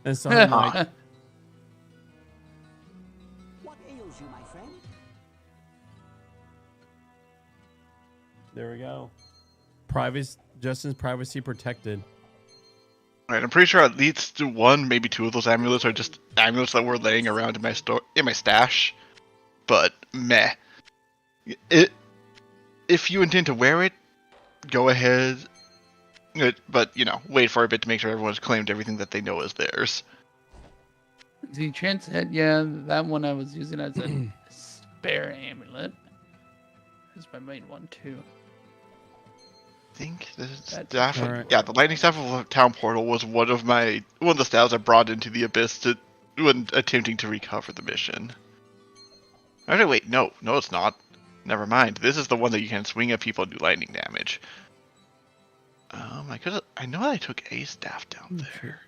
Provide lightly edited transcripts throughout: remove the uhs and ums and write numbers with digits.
And so I'm like, What ails you, my friend? there we go. Justin's privacy protected. Right, I'm pretty sure at least one, maybe two of those amulets are just amulets that were laying around in my stash. But meh. If you intend to wear it, go ahead. But wait for a bit to make sure everyone's claimed everything that they know is theirs. The chance hit, yeah, that one I was using as a spare amulet. Is my main one too. I think the That's staff. alright. Yeah, the lightning staff of the town portal was one of the staffs I brought into the abyss when attempting to recover the mission. Actually, wait, no, it's not. Never mind. This is the one that you can swing at people and do lightning damage. I know I took a staff down there.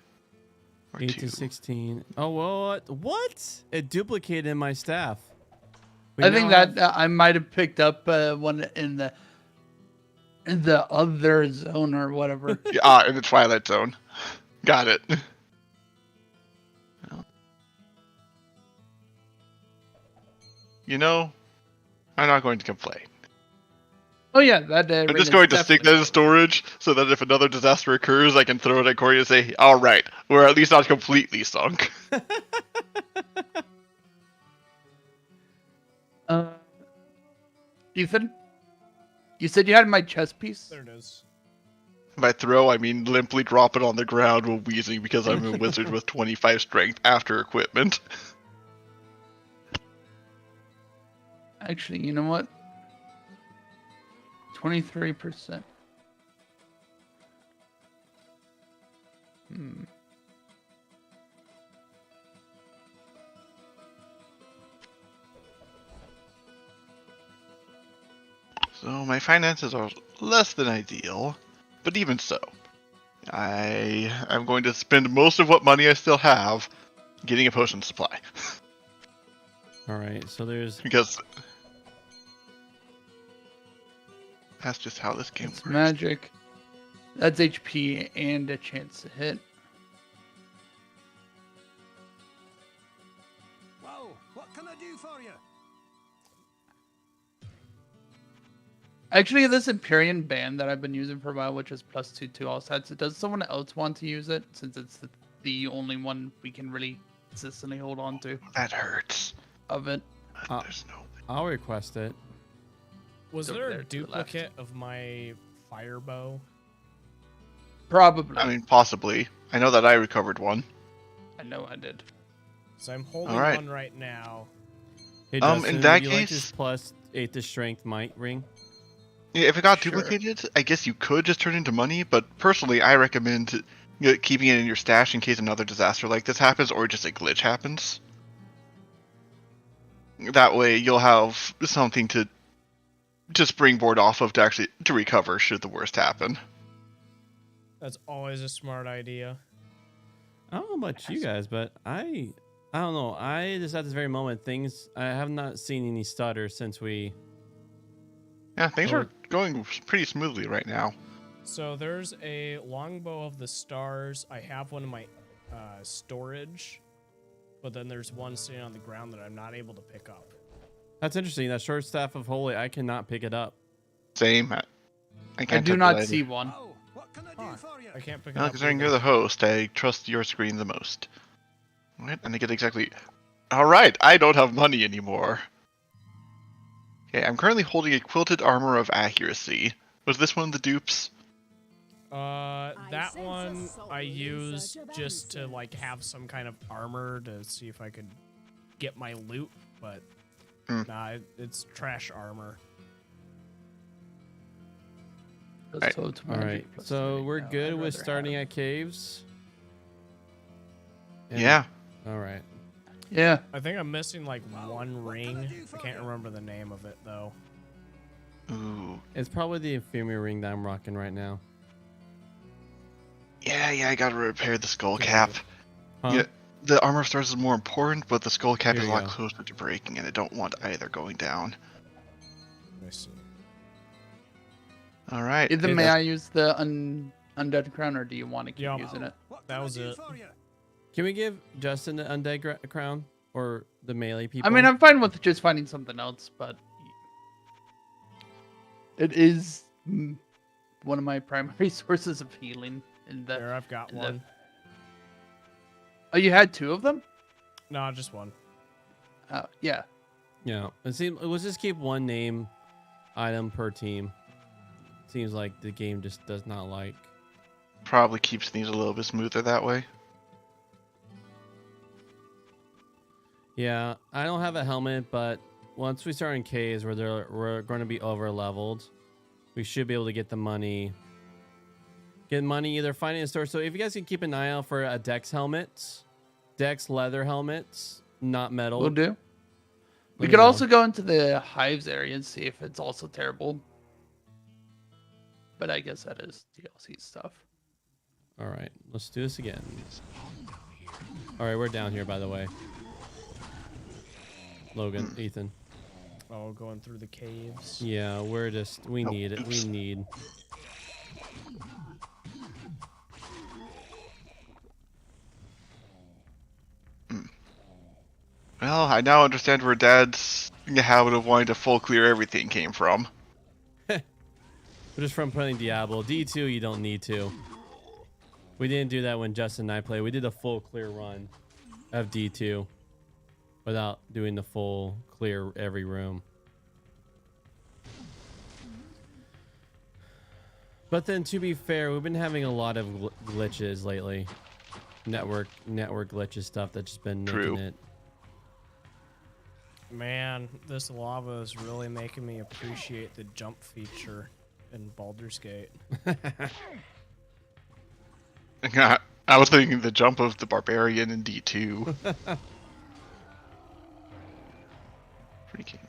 Or 8 two. to 16. Oh, what? It duplicated my staff. I think that I might have picked up one in the other zone or whatever. In the Twilight Zone. Got it. Well, I'm not going to complain. Oh yeah, that. I'm just going to stick that in storage so that if another disaster occurs, I can throw it at Corey and say, "All right, we're at least not completely sunk." Ethan, you said you had my chest piece. There it is. By throw, I mean limply drop it on the ground while wheezing because I'm a wizard with 25 strength after equipment. Actually, you know what? 23%. So my finances are less than ideal, but even so, I am going to spend most of what money I still have getting a potion supply. All right, so there's Because that's just how this game It's works. magic. That's HP and a chance to hit. Whoa, what can I do for you? Actually, this Empyrean band that I've been using for a while, which is +2 to all stats, does someone else want to use it? Since it's the only one we can really consistently hold on to That hurts. of it. There's no. I'll request it. Was Over there there a to the left. duplicate of my fire bow? Probably. I mean, possibly. I know that I recovered one. I know I did. So I'm holding Alright. one right now. Hey, In Justin, that would you like case- this plus 8 to strength might ring? Yeah, if it got Sure. duplicated, I guess you could just turn it into money. But personally, I recommend keeping it in your stash in case another disaster like this happens, or just a glitch happens. That way, you'll have something to springboard off of to recover should the worst happen. That's always a smart idea. I don't know about you guys, but I don't know. I just at this very moment, I have not seen any stutter since we. Yeah, things Oh. are going pretty smoothly right now. So there's a longbow of the stars. I have one in my storage, but then there's one sitting on the ground that I'm not able to pick up. That's interesting. That short staff of holy, I cannot pick it up. Same. I I can't do touch not it either. see one. Oh, what can I do Huh. for you? I can't pick it Well, up. considering either. you're the host, I trust your screen the most. Right? And I get exactly. Alright, I don't have money anymore. Okay, I'm currently holding a quilted armor of accuracy. Was this one of the dupes? That sense a one soul I in used search of just to answers. like have some kind of armor to see if I could get my loot, but nah, it's trash armor. Right. So it's All magic right, plus so 30. we're No, good I'd with rather starting have- at caves. And- Yeah. All right. Yeah. I think I'm missing like Well, one what can I ring. do I for can't you? remember the name of it though. Ooh. It's probably the inferior ring that I'm rocking right now. Yeah, I gotta repair the skull cap. Huh? Yeah, the armor of stars is more important, but the skull cap Here is a you lot go. closer to breaking, and I don't want either going down. Let me see. Alright. Either Hey, may that's- I use the undead crown, or do you want to keep Yeah. using it? What That can I was do it. for you? Can we give Justin the undead crown or the melee people? I mean, I'm fine with just finding something else, but it is one of my primary sources of healing. In There, I've got one. Oh, you had 2 of them? No, just one. Yeah. Yeah. Let's just keep one name item per team. Seems like the game just does not like. Probably keeps things a little bit smoother that way. Yeah, I don't have a helmet, but once we start in caves where we're going to be over leveled, we should be able to get the money. Get money either finding a store. So if you guys can keep an eye out for a Dex helmet, Dex leather helmets, not metal. We'll do. We Let could me know. also go into the hives area and see if it's also terrible. But I guess that is DLC stuff. All right, let's do this again. All right, we're down here, by the way. Logan, Ethan. Oh, going through the caves. Yeah, we need it. We need. Well, I now understand where Dad's habit of wanting to full clear everything came from. We're just from playing Diablo. D2, you don't need to. We didn't do that when Justin and I played. We did a full clear run of D2 without doing the full clear every room. But then, to be fair, we've been having a lot of glitches lately. Network glitches stuff that's just been making True. it. Man, this lava is really making me appreciate the jump feature in Baldur's Gate. I was thinking the jump of the barbarian in D2. Pretty king.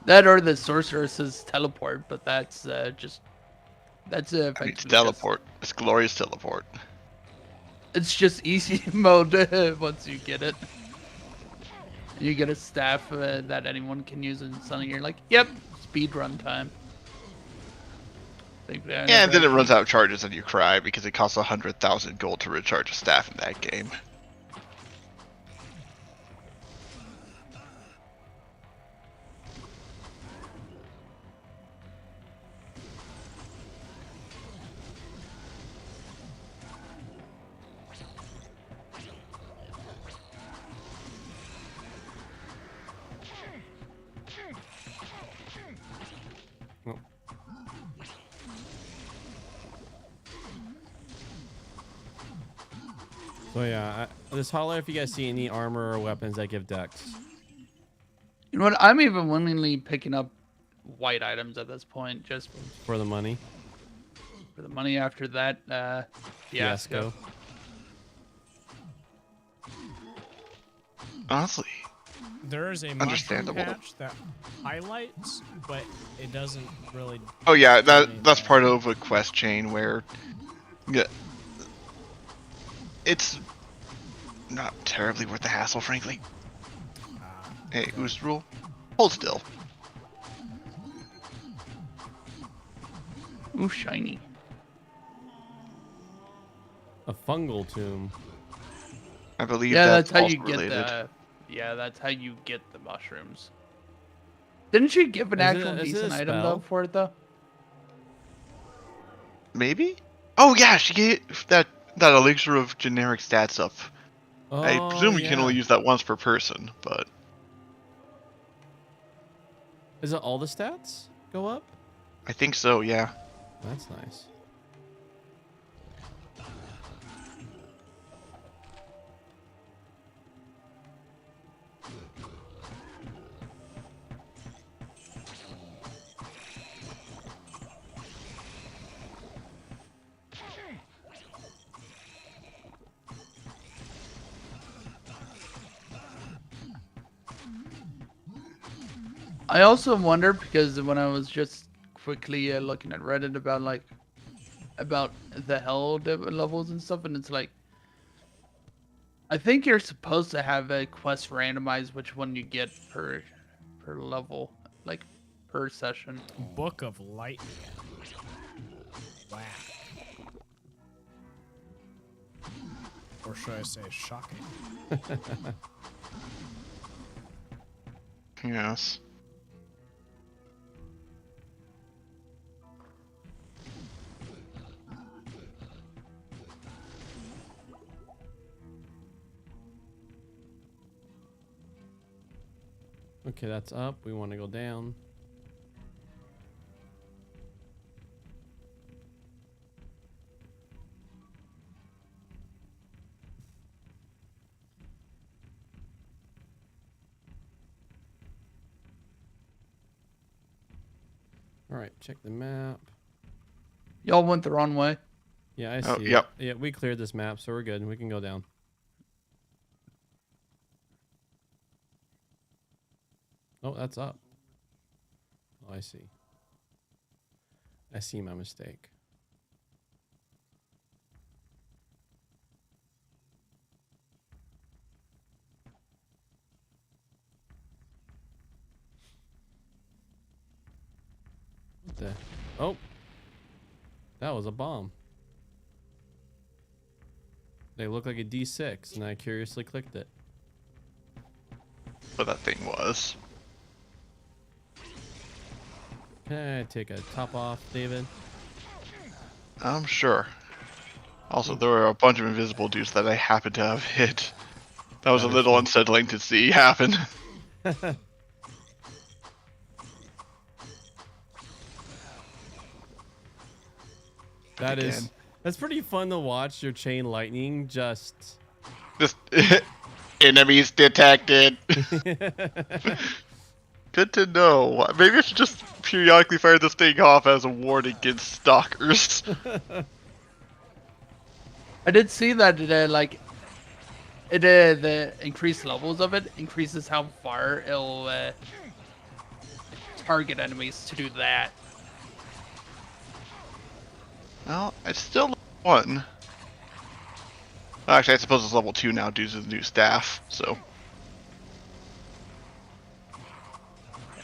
That or the sorceress's teleport, but that's just It's effectively teleport. It's glorious teleport. It's just easy mode once you get it. You get a staff that anyone can use, and suddenly you're like, "Yep, speed run time." Yeah, and then it runs out of charges and you cry because it costs 100,000 gold to recharge a staff in that game. So yeah, just holler if you guys see any armor or weapons that give dex. You know what? I'm even willingly picking up white items at this point, just For the money. for the money after that fiasco. Honestly, There is a mushroom Understandable. patch that highlights, but it doesn't really. oh yeah, that's anything. part of a quest chain where yeah, it's not terribly worth the hassle, frankly. Hey, Oost rule, hold still. Ooh, shiny. A fungal tomb. I believe Yeah, that's how also you get related. the. Yeah, that's how you get the mushrooms. Didn't she give an Is it- actual is it a decent item spell? though for it though? Maybe? Oh yeah, she gave that elixir of generic stats up. I Oh, presume you can yeah. only use that once per person, but Is it all the stats go up? I think so, yeah. That's nice. I also wonder because when I was just quickly looking at Reddit about the hell levels and stuff, and it's like, I think you're supposed to have a quest randomized which one you get per level, like per session. Book of Lightning. whack. Or should I say shocking? Yes. Okay, that's up. We want to go down. All right, check the map. Y'all went the wrong way. Yeah, I Oh, see. yep. Yeah, we cleared this map, so we're good. We can go down. Oh, that's up. Oh, I see. I see my mistake. What the? Oh. That was a bomb. They look like a D6, and I curiously clicked it. What that thing was. Can I take a top off, David? I'm sure. Also, there were a bunch of invisible dudes that I happened to have hit. That was That a is little fun. unsettling to see happen. That is. Again. That's pretty fun to watch your chain lightning just. Just enemies detected. Good to know. Maybe I should just periodically fire this thing off as a warning against stalkers. I did see that like the increased levels of it increases how far it'll target enemies to do that. Well, it's still one. Actually, I suppose it's level 2 now due to the new staff, so.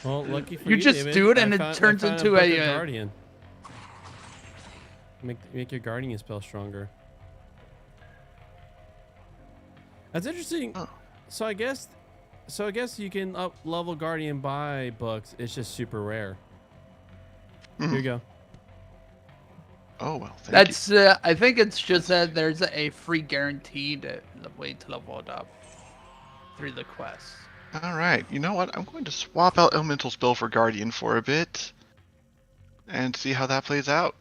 Well, lucky for You you, just David, do it I and it found- I turns found into book a, of guardian. Make your guardian spell stronger. That's interesting. Oh. So I guess you can up level guardian by books. It's just super rare. Here you go. Oh, well, thank you. That's I think it's just that there's a free guaranteed way to level it up through the quest. Alright, you know what? I'm going to swap out Elemental Spell for Guardian for a bit. And see how that plays out.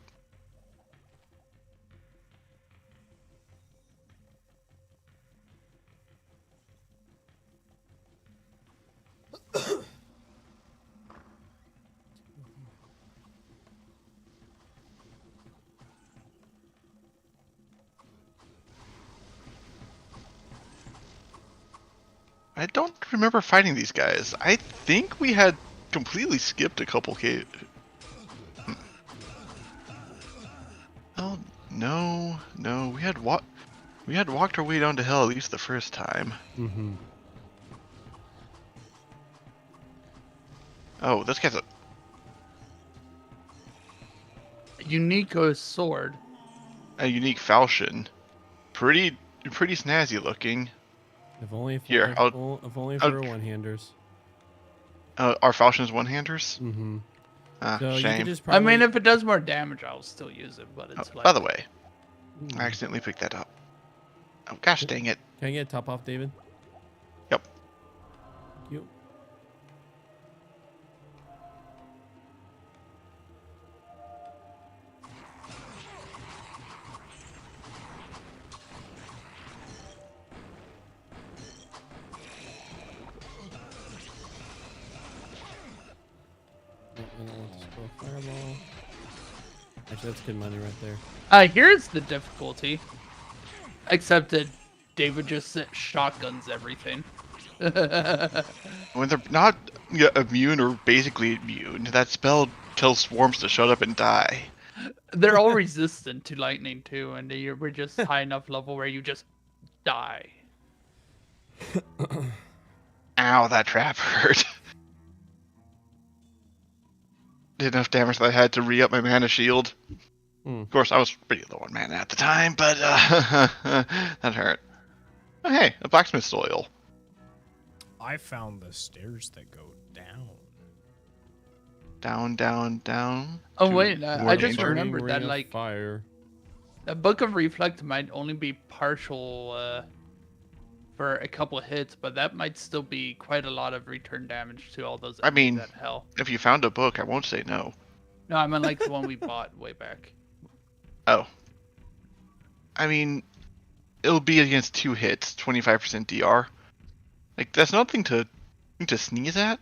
I don't remember fighting these guys. I think we had completely skipped a couple cave. Oh no, we had walked our way down to hell at least the first time. Mm-hmm. Oh, this guy's a Unique sword. unique falchion. Pretty snazzy looking. If only for, Here, if only I'll- for one-handers. Our falchions one-handers? Mm-hmm. Ah, So you shame. could just I mean, probably- if it does more damage, I'll still use it. But it's Oh, like, by the way, Ooh. I accidentally picked that up. Oh gosh dang it. Can I get a top off, David? Yep. Thank you. Oh, I don't want to spell fireball. Actually, that's good money right there. here's the difficulty. Except that David just shotguns everything. When they're not immune or basically immune, that spell tells swarms to shut up and die. They're all resistant to lightning too, and we're just high enough level where you just die. Ow, that trap hurt. Did enough damage that I had to re-up my mana shield. Of course, I was pretty low on mana at the time, but that hurt. Oh, hey, a blacksmith's oil. I found the stairs that go down. Down, down, down. Oh to wait, more I just danger. remembered Ring that of like fire. the Book of Reflect might only be partial for a couple of hits, but that might still be quite a lot of return damage to all those I enemies mean- at hell. If you found a book, I won't say no. No, I meant like the one we bought way back. Oh. I mean, it'll be against 2 hits, 25% DR. Like, that's nothing to sneeze at.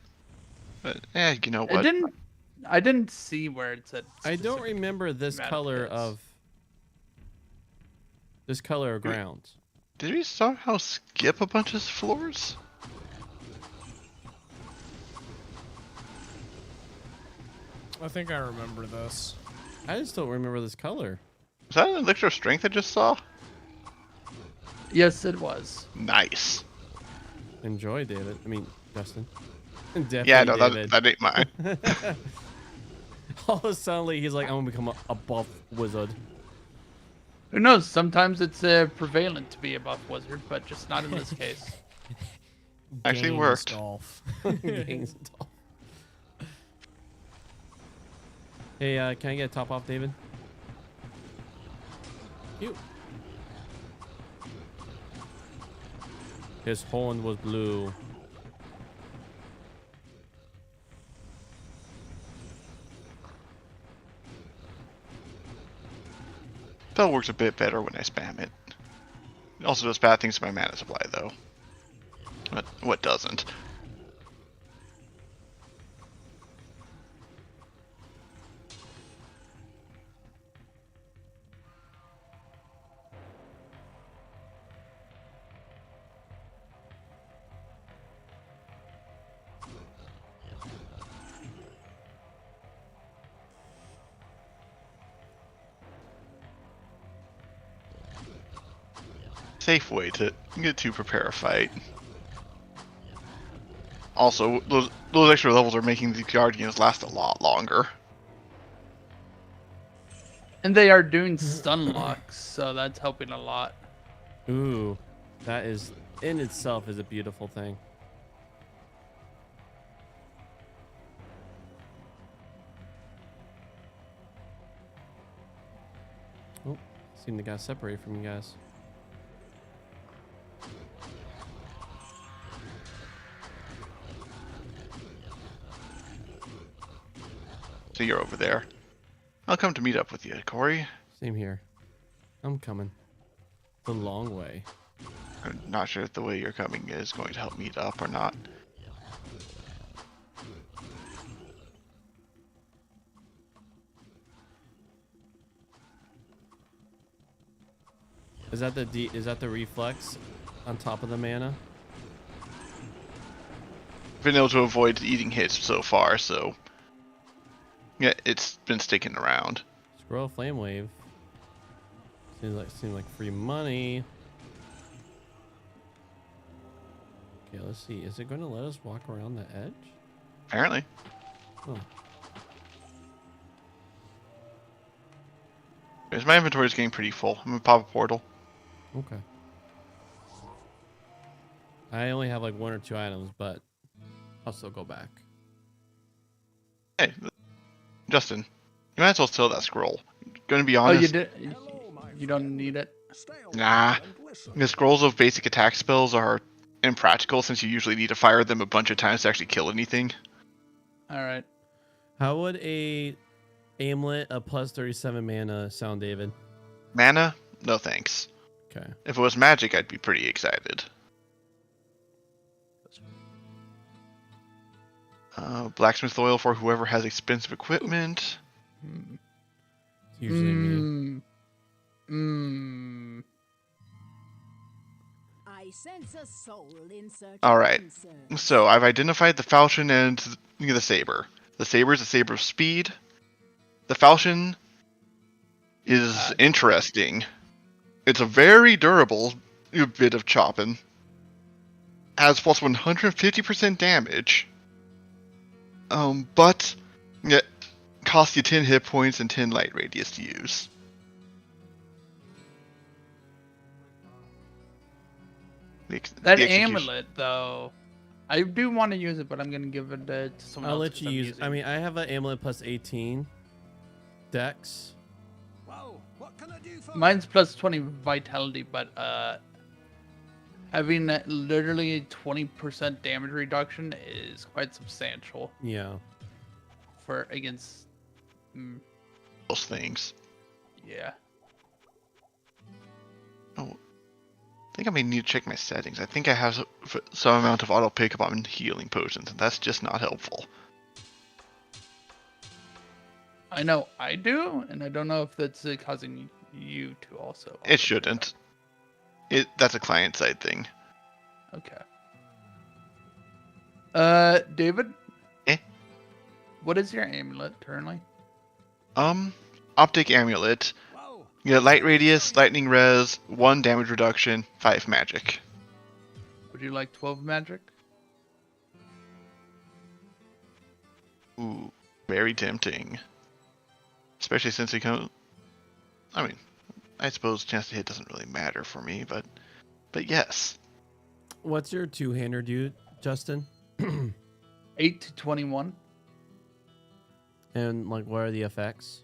But, you know what? I didn't see where it said. I don't specific remember this amount color hits. of ground. Did we somehow skip a bunch of floors? I think I remember this. I just don't remember this color. Was that an elixir of strength I just saw? Yes, it was. Nice. Enjoy, David. I mean, Justin. Definitely Yeah, no, David. that ain't mine. All of a sudden, he's like, I'm gonna become a buff wizard. Who knows? Sometimes it's prevalent to be a buff wizard, but just not in this case. Actually Games worked. Golf. Gangs and all. Hey, can I get a top off, David? You. His horn was blue. Spell works a bit better when I spam it. It also does bad things to my mana supply, though. But what doesn't? Safe way to get to prepare a fight. Also, those extra levels are making the Guardians last a lot longer. And they are doing stun locks, so that's helping a lot. Ooh, that is in itself is a beautiful thing. Oh, seem to got separated from you guys. So you're over there. I'll come to meet up with you, Corey. Same here. I'm coming. The long way. I'm not sure if the way you're coming is going to help meet up or not. Is that the reflex on top of the mana? Been able to avoid eating hits so far, so yeah, it's been sticking around. Scroll flame wave. Seems like free money. Okay, let's see. Is it going to let us walk around the edge? Apparently. Oh, Because my inventory is getting pretty full. I'm gonna pop a portal. okay. I only have like 1 or 2 items, but I'll still go back. Hey, Justin, you might as well steal that scroll. Gonna be Oh, honest. you did? Hello, my You don't need it? Stay on Nah. and listen. The scrolls of basic attack spells are impractical since you usually need to fire them a bunch of times to actually kill anything. Alright. How would a amulet of plus 37 mana sound, David? Mana? No thanks. Okay. If it was magic, I'd be pretty excited. Blacksmith oil for whoever has expensive equipment. It's usually me. I sense a soul in search All of right. answers. So I've identified the falchion and the saber. The saber is a saber of speed. The falchion is interesting. It's a very durable bit of chopping. Has plus 150% damage. But it costs you 10 hit points and 10 light radius to use. That the execution- amulet, though, I do want to use it, but I'm gonna give it to someone I'll else. let 'cause you I'm use. using I it. mean, I have an amulet plus 18 dex. Well, what can I do for Mine's plus 20 vitality, but having literally 20% damage reduction is quite substantial Yeah. for against. those things. Yeah. Oh, I think I may need to check my settings. I think I have some amount of auto pickup on healing potions, and that's just not helpful. I know I do, and I don't know if that's causing you to also. It shouldn't. That's a client side thing. Okay. David? Eh? What is your amulet currently? Optic amulet. Whoa. You get light radius, lightning res, 1 damage reduction, 5 magic. Would you like 12 magic? Ooh, very tempting. Especially since it comes. I mean, I suppose chance to hit doesn't really matter for me, but yes. What's your two-hander, dude, Justin? 8 to 21. And like, what are the effects?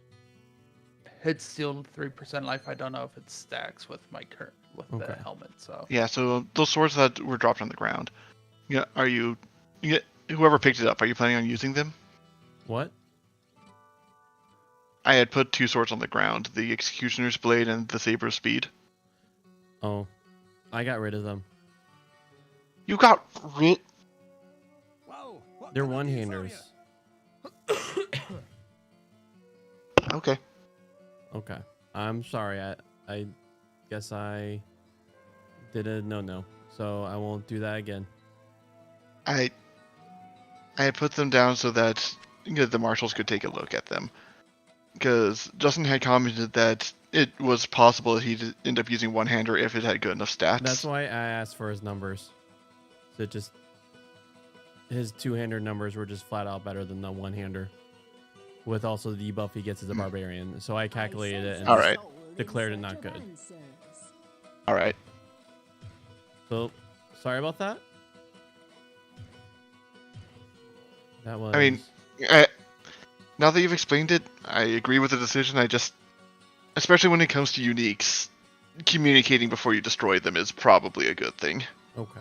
Hit steal 3% life. I don't know if it stacks with my the Okay. helmet. So Yeah, so those swords that were dropped on the ground. Yeah, whoever picked it up, are you planning on using them? What? I had put 2 swords on the ground, the Executioner's Blade and the Saber of Speed. Oh, I got rid of them. You got rid. Whoa. What They're can I do for one-handers. ya? Okay. Okay. I'm sorry. I guess I did a no. So I won't do that again. I had put them down so that the marshals could take a look at them. Because Justin had commented that it was possible that he'd end up using one-hander if it had good enough stats. That's why I asked for his numbers. So just his two-hander numbers were just flat out better than the one-hander. With also the debuff he gets as a barbarian. So I calculated it and All right. declared it not good. All right. So sorry about that. That was. I mean, now that you've explained it, I agree with the decision. I just, especially when it comes to uniques, communicating before you destroy them is probably a good thing. Okay.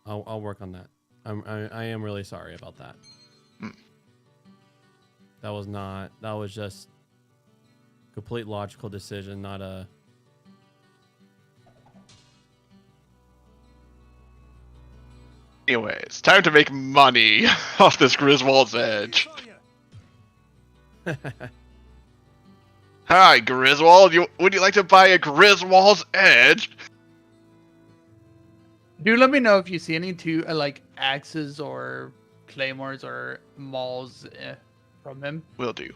I'll work on that. I am really sorry about that. That was just complete logical decision, not a. Anyways, time to make money off this Griswold's What can I do Edge. for ya? Hi, Griswold. Would you like to buy a Griswold's Edge? do let me know if you see any like axes or claymores or mauls from him, Will do.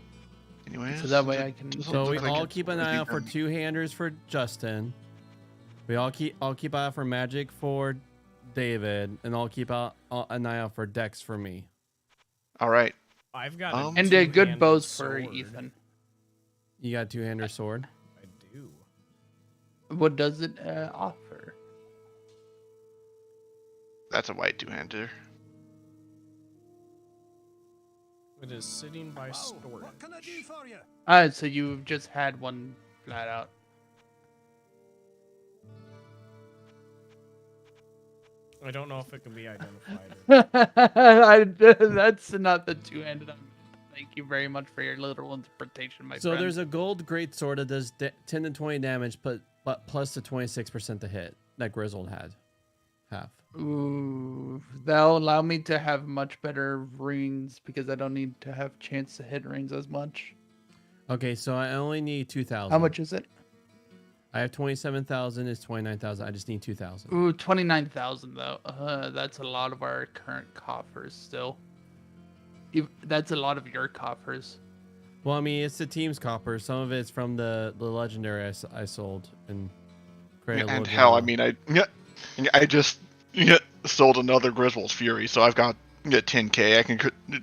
Anyways, so that way I can. doesn't So look we like all it's keep an eye working out for for me. two-handers for Justin. I'll keep an eye out for magic for David, and I'll keep an eye out for Dex for me. All right. I've got And good two-handed bows for sword. Ethan. You got a two-hander sword. I do. What does it offer? That's a white two-hander. It is sitting by Whoa. storage. What can I do for you? So you've just had one flat out. I don't know if it can be identified. That's not the two-handed. Thank you very much for your literal interpretation, my So friend. there's a gold great sword that does 10 to 20 damage, but plus the 26% to hit that Griswold had. Half. Ooh, that'll allow me to have much better rings because I don't need to have chance to hit rings as much. Okay, so I only need 2,000. How much is it? I have 27,000. It's 29,000. I just need 2,000. Ooh, 29,000 though. That's a lot of our current coffers still. That's a lot of your coffers. Well, I mean, it's the team's copper. Some of it's from the legendary I sold and created a And little hell, I drama. mean, I just sold another Griswold's Fury, so I've got 10k. I can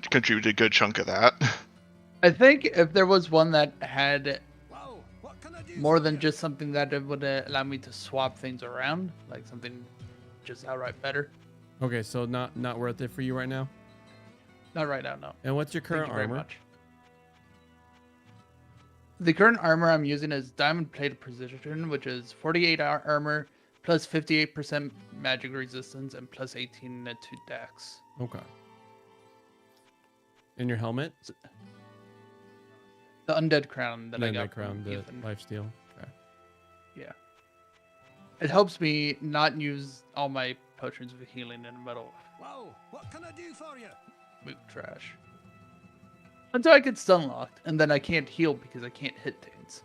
contribute a good chunk of that. I think if there was one that had Whoa. What can I do do more for than you? just something that it would allow me to swap things around, like something just outright better. Okay, so not worth it for you right now. Not right now, no. And what's your Thank current you very armor? much. The current armor I'm using is Diamond Plated Precision, which is 48 armor, plus 58% magic resistance, and plus 18 to dex. Okay. And your helmet? The Undead Crown that I Yeah, got that crown, from the Ethan. life steal. Okay. Yeah. It helps me not use all my potions of healing in the middle Whoa, what can I do for you? of moot trash. Until I get stun locked, and then I can't heal because I can't hit things.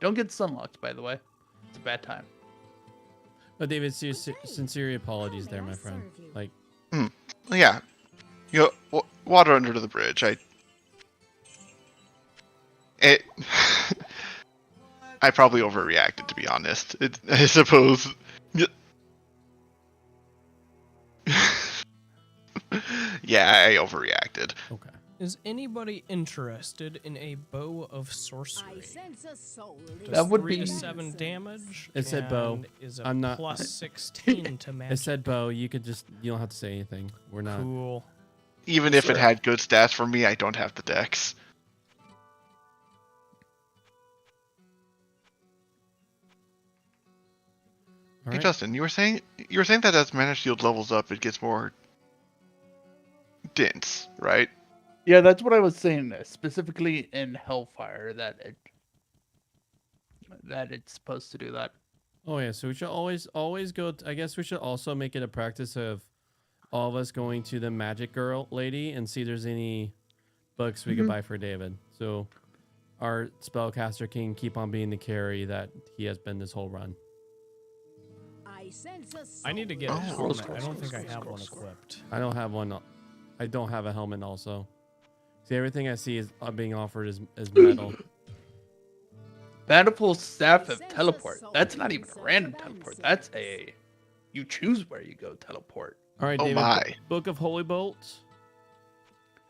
Don't get stun locked, by the way. It's a bad time. But David, Okay. sincere apologies How there, may my I friend. serve you? Like, Yeah. You know, water under the bridge. It. I probably overreacted, to be honest. I suppose. Yeah, I overreacted. okay. Is anybody interested in a bow of I sorcery? sense a soul in That would 3 to be- 7 damage. It said bow. and Is a I'm not- plus 16 to magic. It said Bo. You don't have to say anything. We're not. Cool. Even if it Sure. had good stats for me, I don't have the dex. All Hey right. Justin, you were saying that as Mana Shield levels up, it gets more dense, right? Yeah, that's what I was saying. Specifically in Hellfire, that it's supposed to do that. Oh yeah. So we should always go. I guess we should also make it a practice of all of us going to the magic girl lady and see if there's any books we could buy for David. So our spellcaster can keep on being the carry that he has been this whole run. I sense a soul I need to get a in helmet. search I of don't think I soul. have one equipped. I don't have one. I don't have a helmet also. See, everything I see is being offered is metal. Bountiful Staff of Sense a Teleport. soul That's not in even a search random of teleport. answers. That's a... You choose where you go teleport. All right, Oh David. my. Book of Holy Bolts.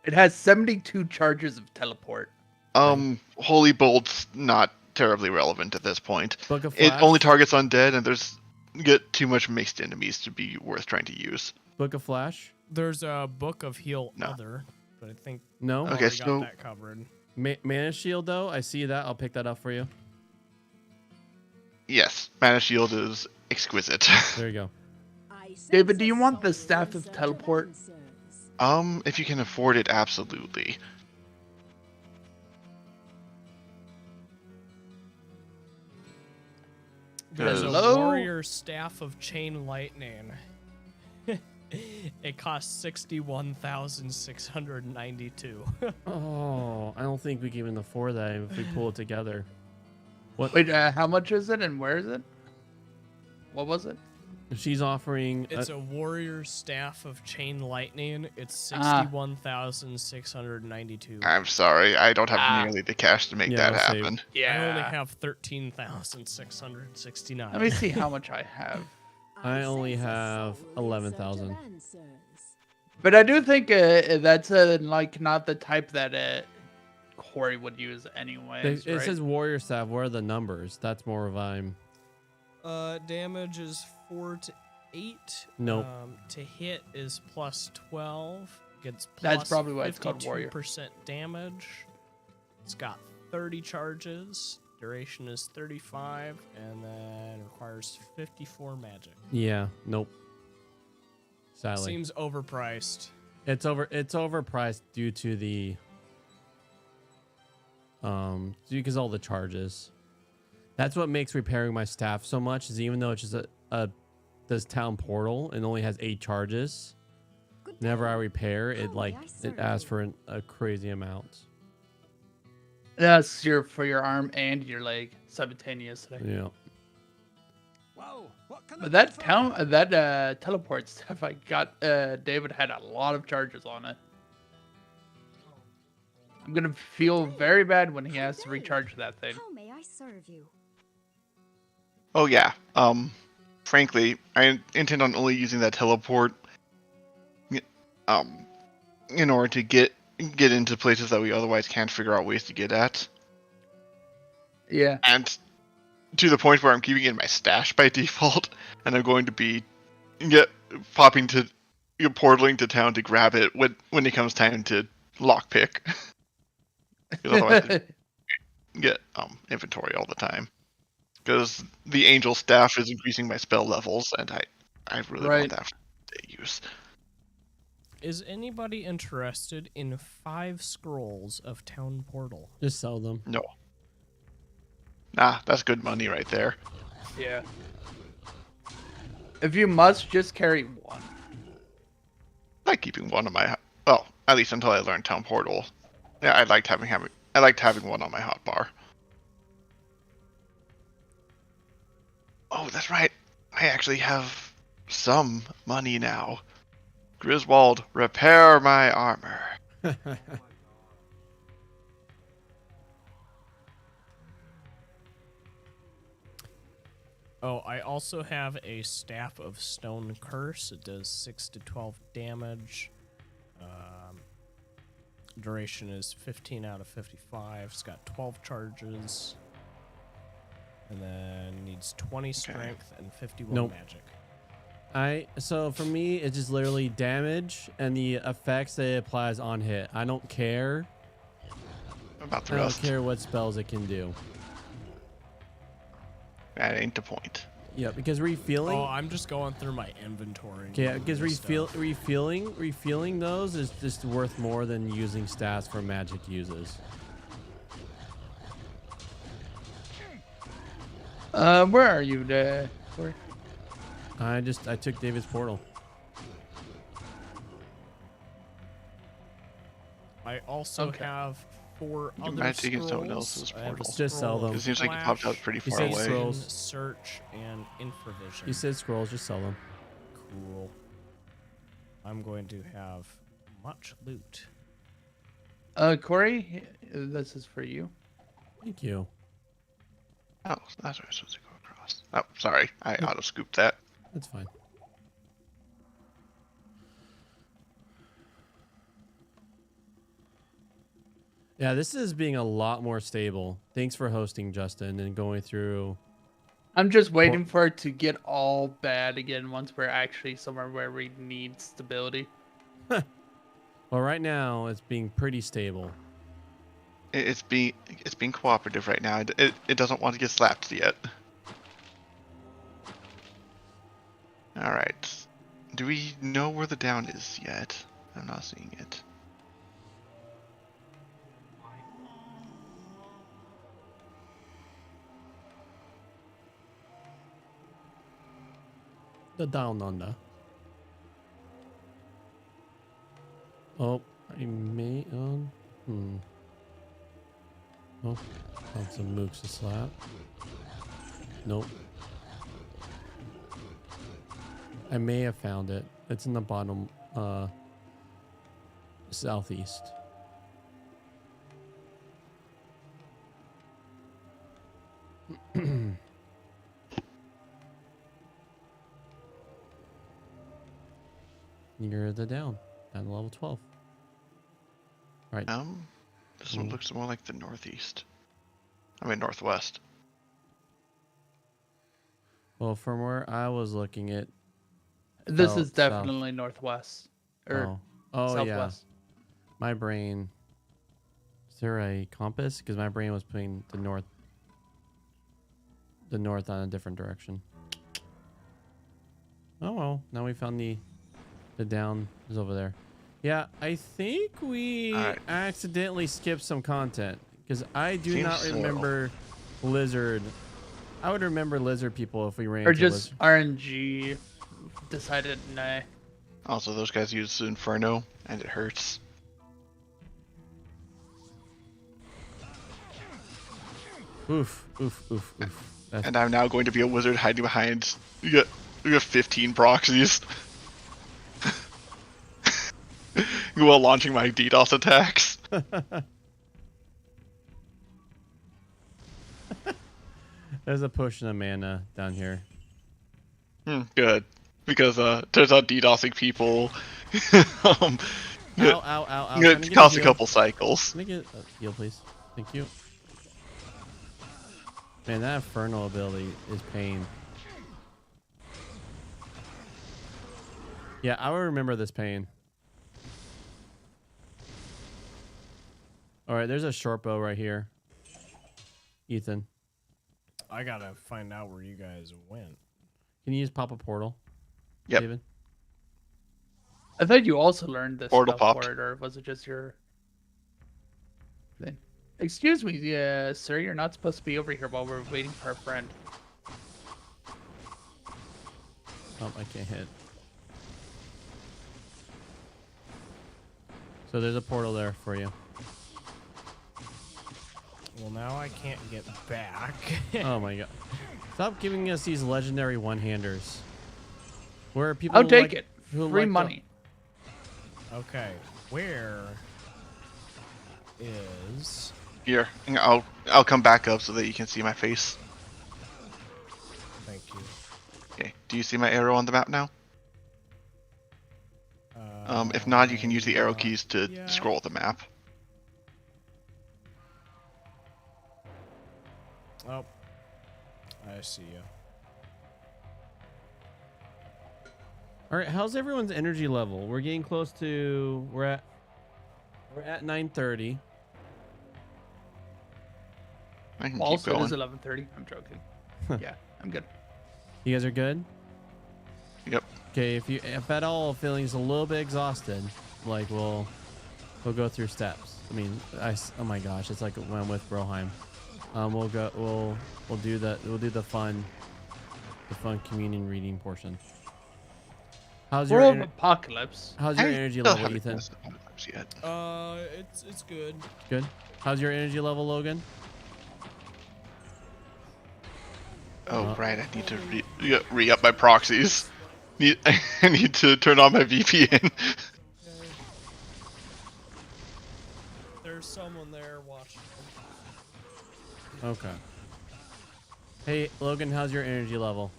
It has 72 charges of teleport. Holy Bolt's not terribly relevant at this point. Book of It Flash. only targets undead, and there's get too much mixed enemies to be worth trying to use. Book of Flash. There's a book of heal No. other, but I think No. we Okay, already so- got that covered. Mana Shield though. I see that. I'll pick that up for you. Yes, Mana Shield is exquisite. There you go. I sense David, do a you want the soul Staff in of search Teleport? answers. If you can afford it, absolutely. There's Hello? a warrior staff of chain lightning. It costs 61,692. Oh, I don't think we can even afford that if we pull it together. What? Wait, how much is it and where is it? What was it? She's offering. It's a warrior staff of chain lightning. It's Ah. 61,692. I'm sorry, I don't have Ah. nearly the cash to make Yeah, that I'll say- happen. I only have 13,669. Let me see how much I have. I only sense a have soul in 11,000. search of answers. But I do think that's like not the type that Corey would use anyways. It right? says warrior staff. Where are the numbers? That's more of I'm. Damage is 4 to 8. Nope. To hit is plus 12. Gets That's plus probably why it's called warrior. 52% damage. It's got 30 charges. Duration is 35, and then requires 54 magic. Yeah. Nope. Sadly, Seems overpriced. it's overpriced due to the because all the charges. That's what makes repairing my staff so much. Is even though it's just this town portal and only has 8 charges. Good Whenever I day. repair it, How like may I it serve asks you? for a crazy amount. That's for your arm and your leg simultaneously. Yeah. Whoa, what can I But do that for town, you? that teleport stuff I got, David had a lot of charges on it. I'm gonna feel very bad when he has to recharge that thing. How may I serve you? Oh yeah. Frankly, I intend on only using that teleport in order to get into places that we otherwise can't figure out ways to get at. Yeah. And to the point where I'm keeping it in my stash by default, and I'm going to be popping to portaling to town to grab it when it comes time to lockpick. 'Cause otherwise I get inventory all the time. Because the angel staff is increasing my spell levels, and I really Right. want that to use. Is anybody interested in 5 scrolls of Town Portal? Just sell them. No. Nah, that's good money right there. Yeah. If you must, just carry one. I like keeping one on my well, at least until I learn Town Portal. Yeah, I liked having one on my hotbar. Oh, that's right. I actually have some money now. Griswold, repair my armor. Oh, I also have a Staff of Stone Curse. It does 6 to 12 damage. Duration is 15 out of 55. It's got 12 charges. And then needs 20 strength and 51 Nope. magic. So for me, it's just literally damage and the effects that it applies on hit. I don't care. About the I don't rest. care what spells it can do. That ain't the point. Yeah, because refilling. Oh, I'm just going through my inventory. and Yeah, getting because new stuff. refilling those is just worth more than using stats for magic uses. Where are you there? Where? I took David's portal. I also Okay. have 4 You other might take it scrolls. someone else's I have a portal. Just sell scroll them. of It seems like it popped out Flash, pretty You far said away. scrolls. Search, and Infravision. You said scrolls, just sell them. Cool. I'm going to have much loot. Corey, this is for you. Thank you. Oh, that's where I'm supposed to go across. Oh, sorry. I auto-scooped that. That's fine. Yeah, this is being a lot more stable. Thanks for hosting, Justin, and going through. I'm just waiting for it to get all bad again once we're actually somewhere where we need stability. Well, right now it's being pretty stable. It's being cooperative right now. It doesn't want to get slapped yet. All right. Do we know where the down is yet? I'm not seeing it. The down under. Oh, I may on. Oh, found some mooks to slap. Nope. I may have found it. It's in the bottom, southeast. You're down to level 12. Right. This one looks more like the northeast. I mean northwest. Well, from where I was looking at. This South- is definitely northwest or Oh yeah. southwest. My brain. Is there a compass? Because my brain was putting the north on a different direction. Oh well, now we found the down is over there. Yeah, I think we Alright. accidentally skipped some content because I do Seems not so. remember lizard. I would remember lizard people if we ran Or into just lizard. RNG decided nah. Also, those guys use Inferno, and it hurts. Oof, oof, oof, oof. That's And I'm now going to be a wizard hiding behind. You got 15 proxies. While launching my DDoS attacks. There's a potion of mana down here. Good. Because turns out DDoSing people Ow, ow, ow, ow. Can I it get costs a heal? couple cycles. Can I get a heal, please? Thank you. Man, that Inferno ability is pain. Yeah, I will remember this pain. All right, there's a short bow right here. Ethan, I gotta find out where you guys went. can you use pop a portal? Yep. David? I thought you also learned this Portal stuff popped. for it, or was it just your thing? Excuse me, sir, you're not supposed to be over here while we're waiting for our friend. Oh, I can't hit. So there's a portal there for you. Well, now I can't get back. Oh my god. Stop giving us these legendary one-handers. Where people I'll take like- it. who Free like to- money. Okay, where is... Here, I'll come back up so that you can see my face. Thank you. Okay. Do you see my arrow on the map now? If not, you can use the arrow keys to yeah. scroll the map. Oh, I see you. All right, how's everyone's energy level? We're getting close to we're at 9:30. I can Also, keep it going. is 11:30. I'm joking. Yeah, I'm good. You guys are good? Yep. Okay, if at all feeling a little bit exhausted, like we'll go through steps. I mean, oh my gosh, it's like when I'm with Broheim. We'll do the fun communion reading portion. How's your World of Apocalypse. energy level, Ethan? Yet. It's good. Good. How's your energy level, Logan? Oh right, I need to re-up my proxies. I need to turn on my VPN. There's someone there watching. Okay. Hey, Logan, how's your energy level?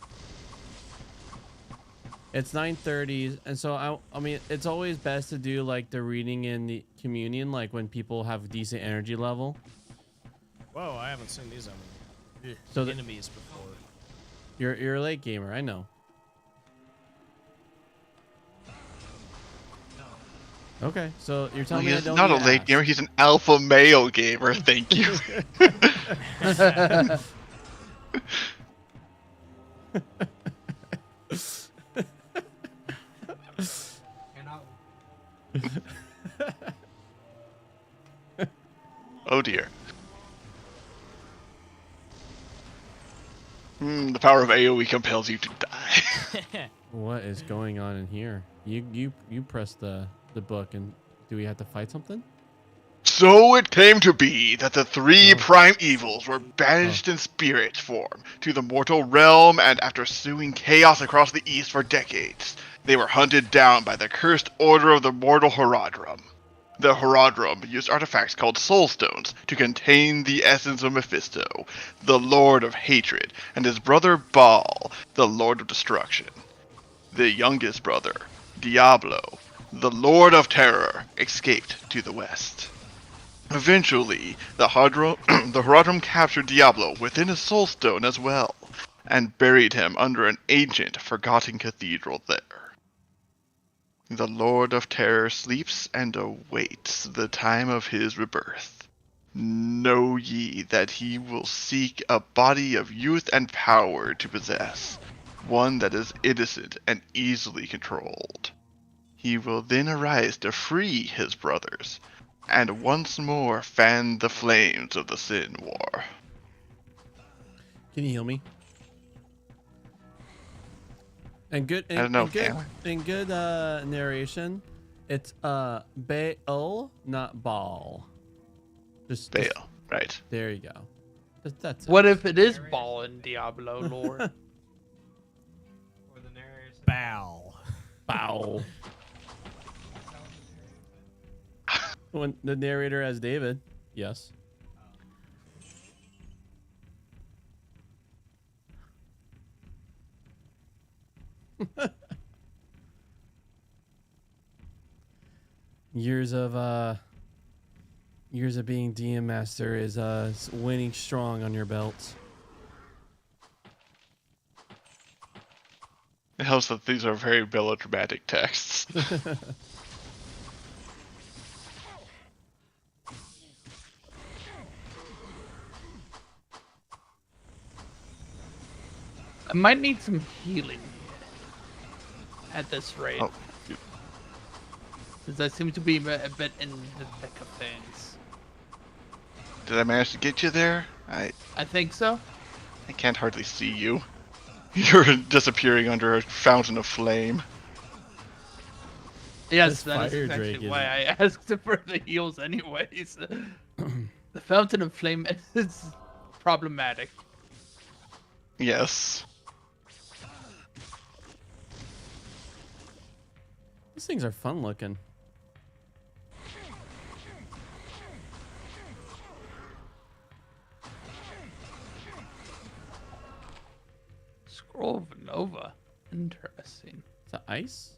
It's 9:30, and so I mean, it's always best to do like the reading in the communion, like when people have decent energy level. Whoa, I haven't seen these So enemies before. You're a late gamer, I know. Okay, so you're telling me I He's don't not a need late ass. gamer, he's an alpha male gamer, thank you. Oh dear. The power of AoE compels you to die. What is going on in here? You press the book, and do we have to fight something? So it came to be that the three prime evils were banished in spirit form to the mortal realm, and after sowing chaos across the east for decades, they were hunted down by the cursed order of the mortal Horadrim. The Horadrim used artifacts called Soul Stones to contain the essence of Mephisto, the Lord of Hatred, and his brother Baal, the Lord of Destruction. The youngest brother, Diablo, the Lord of Terror, escaped to the west. Eventually, the Horadrim captured Diablo within a Soul Stone as well, and buried him under an ancient, forgotten cathedral there. The Lord of Terror sleeps and awaits the time of his rebirth. Know ye that he will seek a body of youth and power to possess, one that is innocent and easily controlled. He will then arise to free his brothers, and once more fan the flames of the Sin War. Can you heal me? And good, I don't know, in good can narration, it's Baal, not Baal. Just Baal, right. there you go. That's it. What if it is Ball in Diablo lore? Bow. Bow. When the narrator as David, yes. years of being DM master is winning strong on your belts. It helps that these are very melodramatic texts. I might need some healing at this rate. Oh, Because I seem to be a bit in the thick of things. did I manage to get you there? I think so. I can't hardly see you. You're disappearing under a fountain of flame. Yes, This that fire is drake actually is- why I asked for the heals anyways. The Fountain of Flame is problematic. Yes. These things are fun looking. Scroll of Nova. Interesting. Is that ice?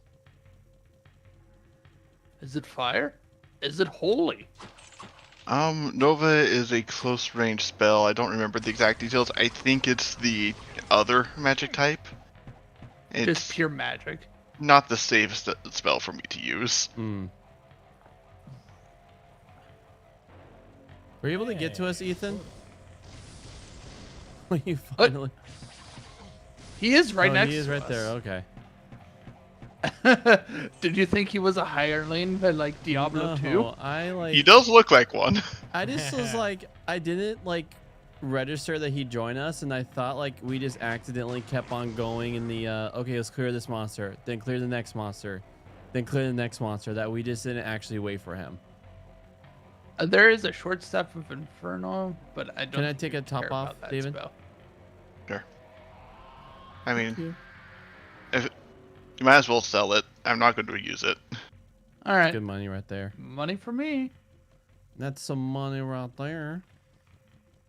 Is it fire? Is it holy? Nova is a close range spell. I don't remember the exact details. I think it's the other magic type. It's Just pure magic. not the safest spell for me to use. Hmm. Were you able to get to us, Ethan? You finally. He is right Oh, next he is to right us. there. Okay. Did you think he was a hireling like Diablo 2? No, I like. He does look like one. I just was like, I didn't like register that he joined us, and I thought like we just accidentally kept on going in the okay, let's clear this monster, then clear the next monster, then clear the next monster. That we just didn't actually wait for him. There is a short staff of Inferno, but I don't. Can I think take we a top care off, about that David? spell. Sure. I mean, you. if you might as well sell it. I'm not going to use it. All right, Good money right there. money for me. That's some money right there.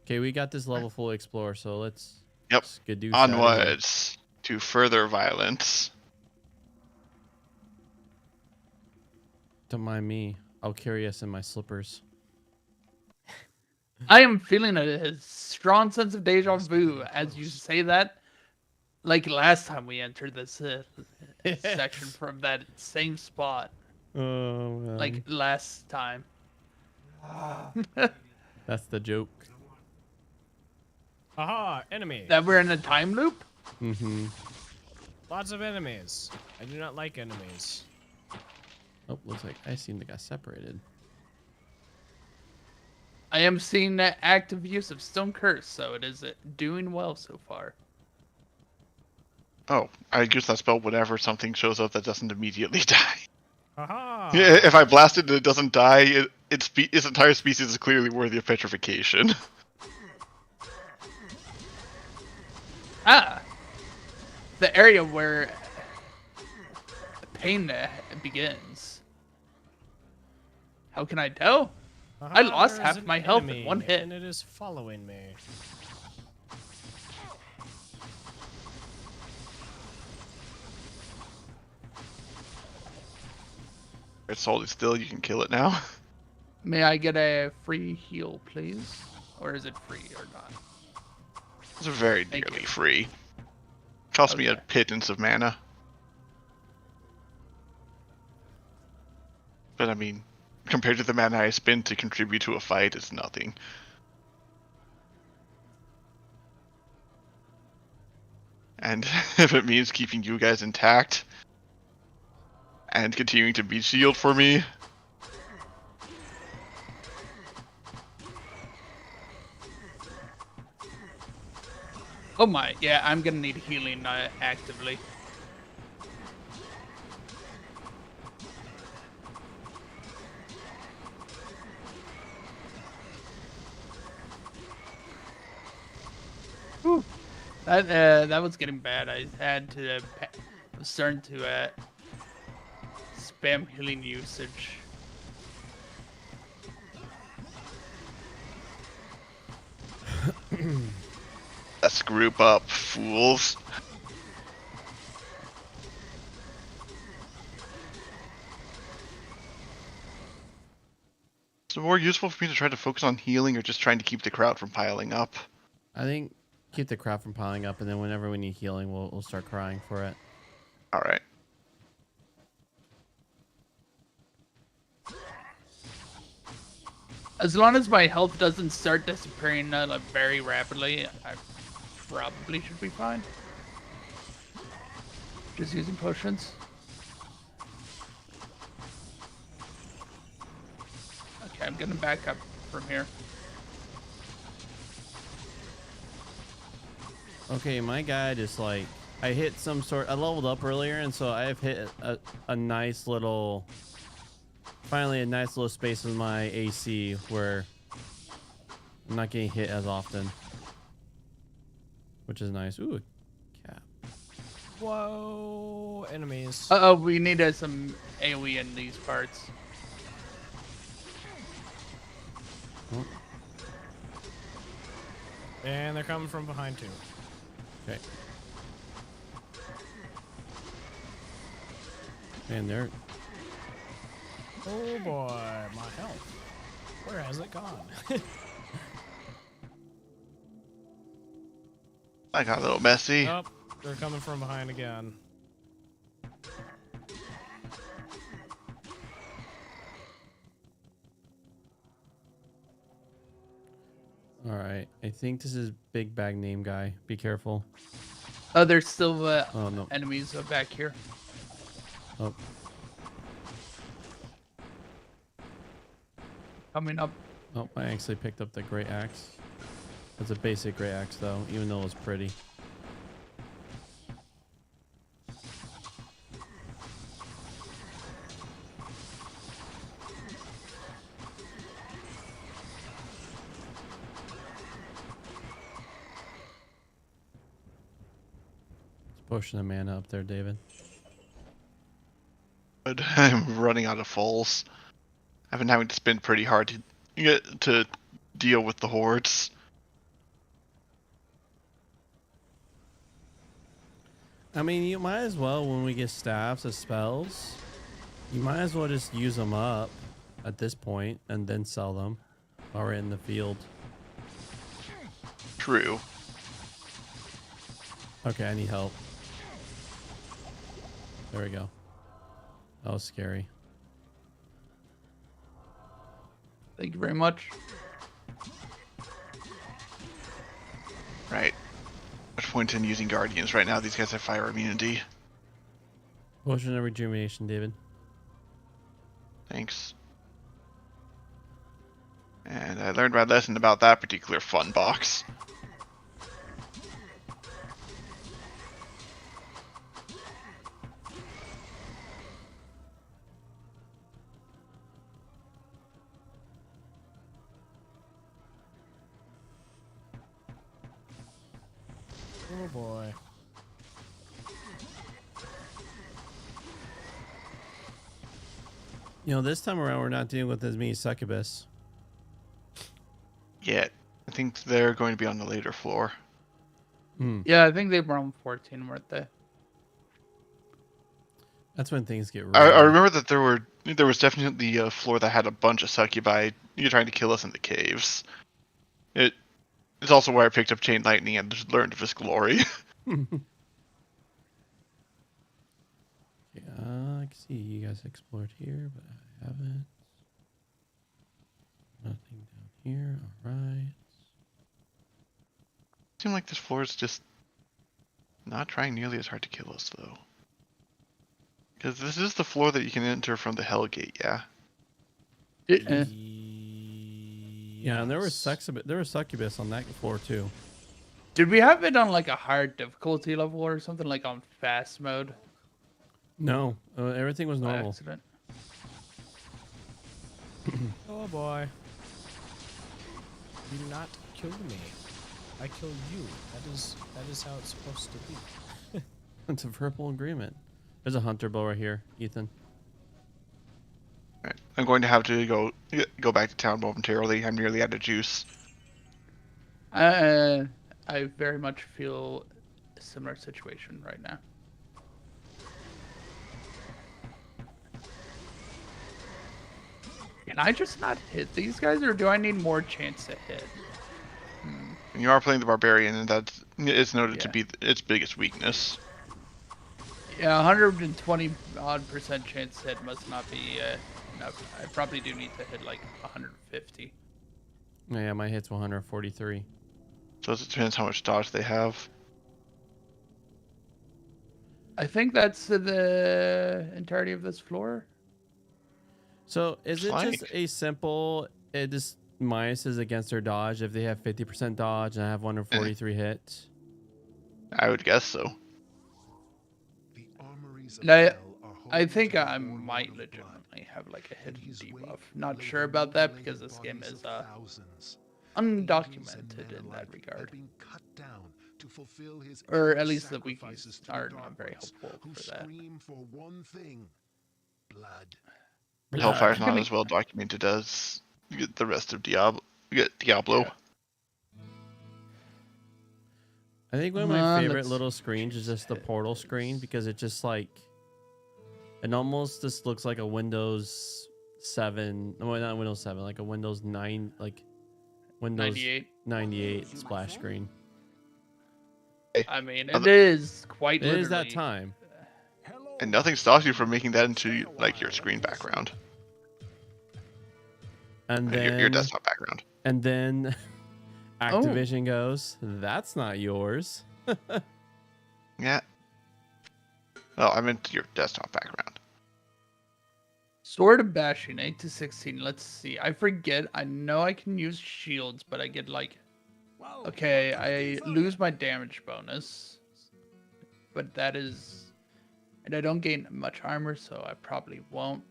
Okay, we got this level full explore, so let's. Yep. Skadoosh outta here. Onwards to further violence. Don't mind me. I'll carry us in my slippers. I am feeling a strong sense of deja vu as you say that. Like last time we entered this section from that same spot. Oh man. Like last time. That's the joke. Aha, enemy. That we're in a time loop? Mm-hmm. Lots of enemies. I do not like enemies. Oh, looks like I seem to got separated. I am seeing that active use of Stone Curse, so it is doing well so far. Oh, I use that spell whenever something shows up that doesn't immediately die. Aha. Yeah, if I blast it and it doesn't die, its entire species is clearly worthy of petrification. Ah! The area where pain begins. How can I tell? Aha, I lost there is half an my health in enemy, one hit. And it is following me. It's holding still, you can kill it now. May I get a free heal, please? Or is it free or not? It's very Thank nearly you. free. Cost me a Okay. pittance of mana. But I mean, compared to the mana I spend to contribute to a fight, it's nothing. And if it means keeping you guys intact and continuing to be shield for me, Oh my, yeah, I'm gonna need healing actively. Whew. That was getting bad. I had to was starting to spam healing usage. let's group up, fools. Is it more useful for me to try to focus on healing or just trying to keep the crowd from piling up? I think keep the crowd from piling up, and then whenever we need healing, we'll start crying for it. Alright. As long as my health doesn't start disappearing like very rapidly, I probably should be fine. Just using potions. Okay, I'm gonna back up from here. Okay, my guy just like I hit some sort. I leveled up earlier, and so I've hit a nice little. Finally, a nice little space with my AC where I'm not getting hit as often, which is nice. Ooh, a cap. Whoa, enemies. Uh-oh, we need some AoE in these parts. Oh, And they're coming from behind too. okay. Man, they're. Oh boy, my health. Where has it gone? I got a little messy. Oh, they're coming from behind again. All right, I think this is big bag name guy. Be careful. Oh, there's still Oh no. enemies back here. Oh, Coming up. oh, I actually picked up the great axe. It's a basic great axe though, even though it's pretty. It's pushing the mana up there, David. But I'm running out of fulls. I've been having to spend pretty hard to get to deal with the hordes. I mean, you might as well, when we get staffs as spells, you might as well just use them up at this point and then sell them while we're in the field. True. Okay, I need help. There we go. That was scary. Thank you very much. Right. Much point in using guardians right now. These guys have fire immunity. Potion of rejuvenation, David. Thanks. And I learned my lesson about that particular fun box. Oh boy. You know, this time around we're not dealing with as many succubus. Yet. I think they're going to be on the later floor. Hmm. Yeah, I think they were on 14, weren't they? That's when things get real. I remember that there was definitely a floor that had a bunch of succubi trying to kill us in the caves. It's also where I picked up Chain Lightning and learned of his glory. Yeah, I can see you guys explored here, but I haven't. Nothing down here. All right. Seems like this floor is just not trying nearly as hard to kill us, though. Because this is the floor that you can enter from the Hellgate, yeah? Yeah, and there was succubus on that floor too. Did we have it on like a hard difficulty level or something, like on fast mode? No, everything was By normal. accident. Oh boy. Do not kill me. I kill you. That is how it's supposed to be. It's a verbal agreement. There's a hunter bow right here, Ethan. Right. I'm going to have to go back to town momentarily. I'm nearly out of juice. I very much feel a similar situation right now. Can I just not hit these guys, or do I need more chance to hit? And you are playing the Barbarian, and it's noted to Yeah. be its biggest weakness. Yeah, 120% chance hit must not be enough. I probably do need to hit like 150. Yeah, my hit's 143. So it depends how much dodge they have. I think that's the entirety of this floor. So is it just Flank. a simple? It just minuses against their dodge if they have 50% dodge and I have 143 hits. I would guess so. The armories of And I hell are I home think to the I Born might One of Blood, legitimately have like a and hidden his debuff. wake Not lay sure the about that mutilated because this game bodies is of thousands. undocumented Angels and in men that alike regard. had been cut down to fulfill his Or at endless least the sacrifices wikis to are the not Dark very Ones, helpful who for that. scream for one thing: blood. Hellfire's I'm not gonna- as well documented as the rest of Diablo. Diablo. Yeah. I think one of my favorite let's little screens is just the portal screen because it just like it almost just looks like a Windows 7. No, not Windows 7, like a Windows 9, like Windows 98. 98 splash screen. I mean, Other- it is quite It literally. is that time. Hello, And nothing stops you from making that into like your screen background, And your then desktop background. and then Activision goes, "That's not yours." Yeah. Oh, I meant your desktop background. Sword of Bashing, 8 to 16. Let's see. I forget. I know I can use shields, but I get like. Wow, Okay, what can I do I for lose you? my damage bonus. But that is. And I don't gain much armor, so I probably won't.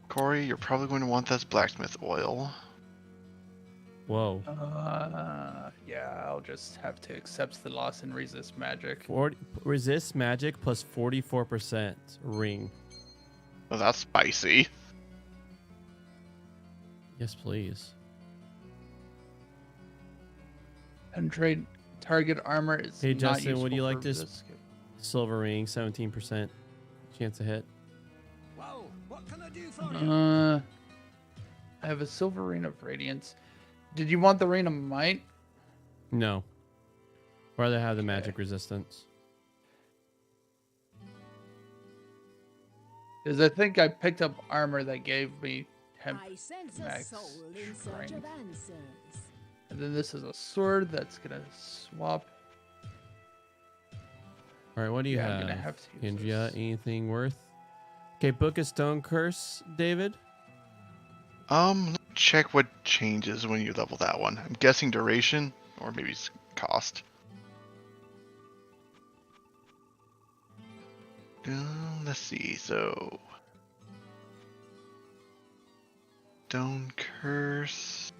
Corey, you're probably going to want this blacksmith oil. Whoa. Yeah, I'll just have to accept the loss and resist magic. 40 resist magic plus 44% ring. Oh, that's spicy. Yes, please. Penetrate target armor is Hey, not Justin, would useful you like for this? Silver ring, 17% chance to hit. Wow, what can I do for you? I have a silver ring of radiance. Did you want the ring of might? No. Rather have the magic resistance. Because I think I picked up armor that gave me temp. I sense a max soul in search strength. of answers. And then this is a sword that's gonna swap. All right, what do you Yeah, I'm have? gonna have to use Kendria, this. anything worth? Okay, Book of Stone Curse, David. Let me check what changes when you level that one. I'm guessing duration or maybe cost. Let's see. So, Stone Curse.